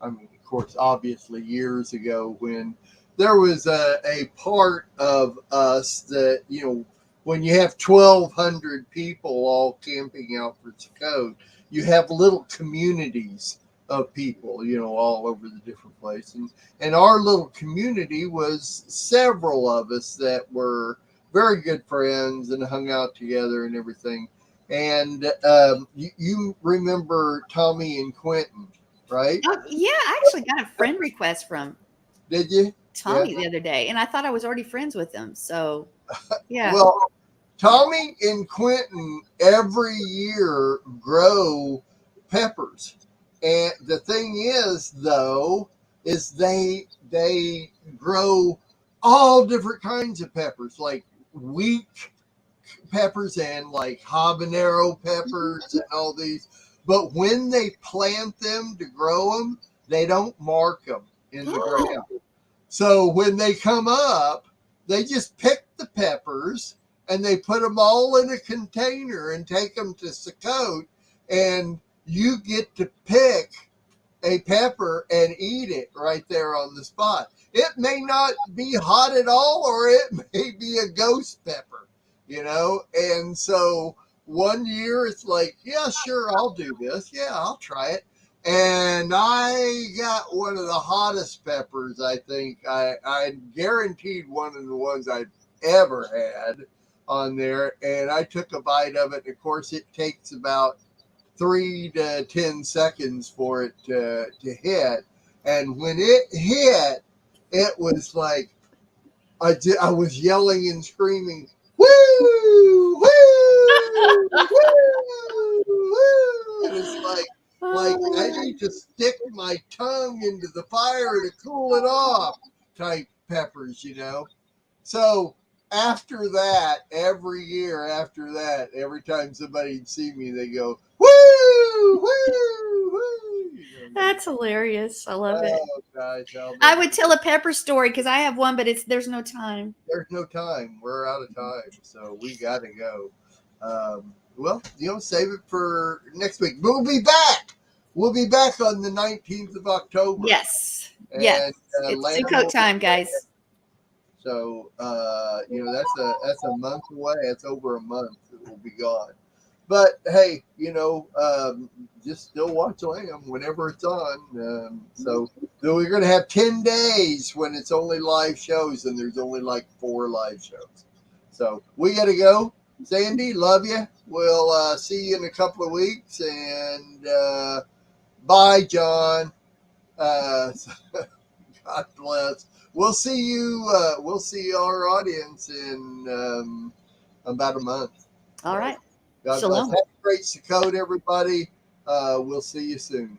of course, obviously years ago when there was a part of us that when you have 1,200 people all camping out for Sukkot, you have little communities of people, all over the different places. And our little community was several of us that were very good friends and hung out together and everything. And you remember Tommy and Quentin, right? Oh, yeah, I actually got a friend request from Did you? Tommy the other day, and I thought I was already friends with him. So, yeah. Well, Tommy and Quentin every year grow peppers. And the thing is, though, is they grow all different kinds of peppers, like wheat peppers and like habanero peppers and all these. But when they plant them to grow them, they don't mark them in the ground. So when they come up, they just pick the peppers and they put them all in a container and take them to Sukkot, and you get to pick a pepper and eat it right there on the spot. It may not be hot at all, or it may be a ghost pepper, And so one year it's like, yeah, sure, I'll do this. Yeah, I'll try it. And I got one of the hottest peppers, I think. I guaranteed one of the ones I've ever had on there. And I took a bite of it. Of course, it takes about 3 to 10 seconds for it to hit. And when it hit, it was like, I was yelling and screaming, woo, woo, woo, woo. And it's like I need to stick my tongue into the fire to cool it off type peppers, So after that, every year after that, every time somebody'd see me, they go, woo, woo, woo. That's hilarious. I love it. Gosh, I would tell a pepper story because I have one, but there's no time. There's no time. We're out of time, so we got to go. Well, save it for next week. We'll be back. We'll be back on the 19th of October. Yes. And, yes. It's Sukkot time, guys. So, that's a month away. That's over a month that will be gone. But hey, just still watch Lamb whenever it's on. So we're going to have 10 days when it's only live shows, and there's only like 4 live shows. So we got to go. Sandi, love you. We'll see you in a couple of weeks, and bye, John. God bless. We'll see you. We'll see our audience in about a month. All right. God bless. Have a great Sukkot, everybody. We'll see you soon.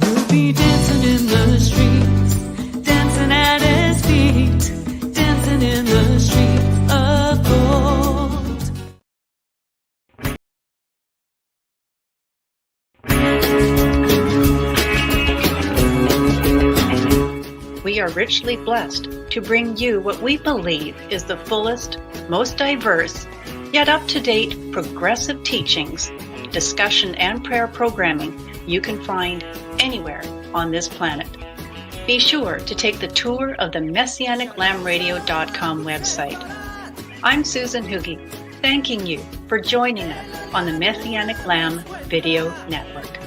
We'll be dancing in the streets, dancing at his feet, dancing in the streets of gold. We are richly blessed to bring you what we believe is the fullest, most diverse, yet up-to-date progressive teachings, discussion, and prayer programming you can find anywhere on this planet. Be sure to take the tour of the MessianicLambRadio.com website. I'm Susan Hoogie, thanking you for joining us on the Messianic Lamb Video Network.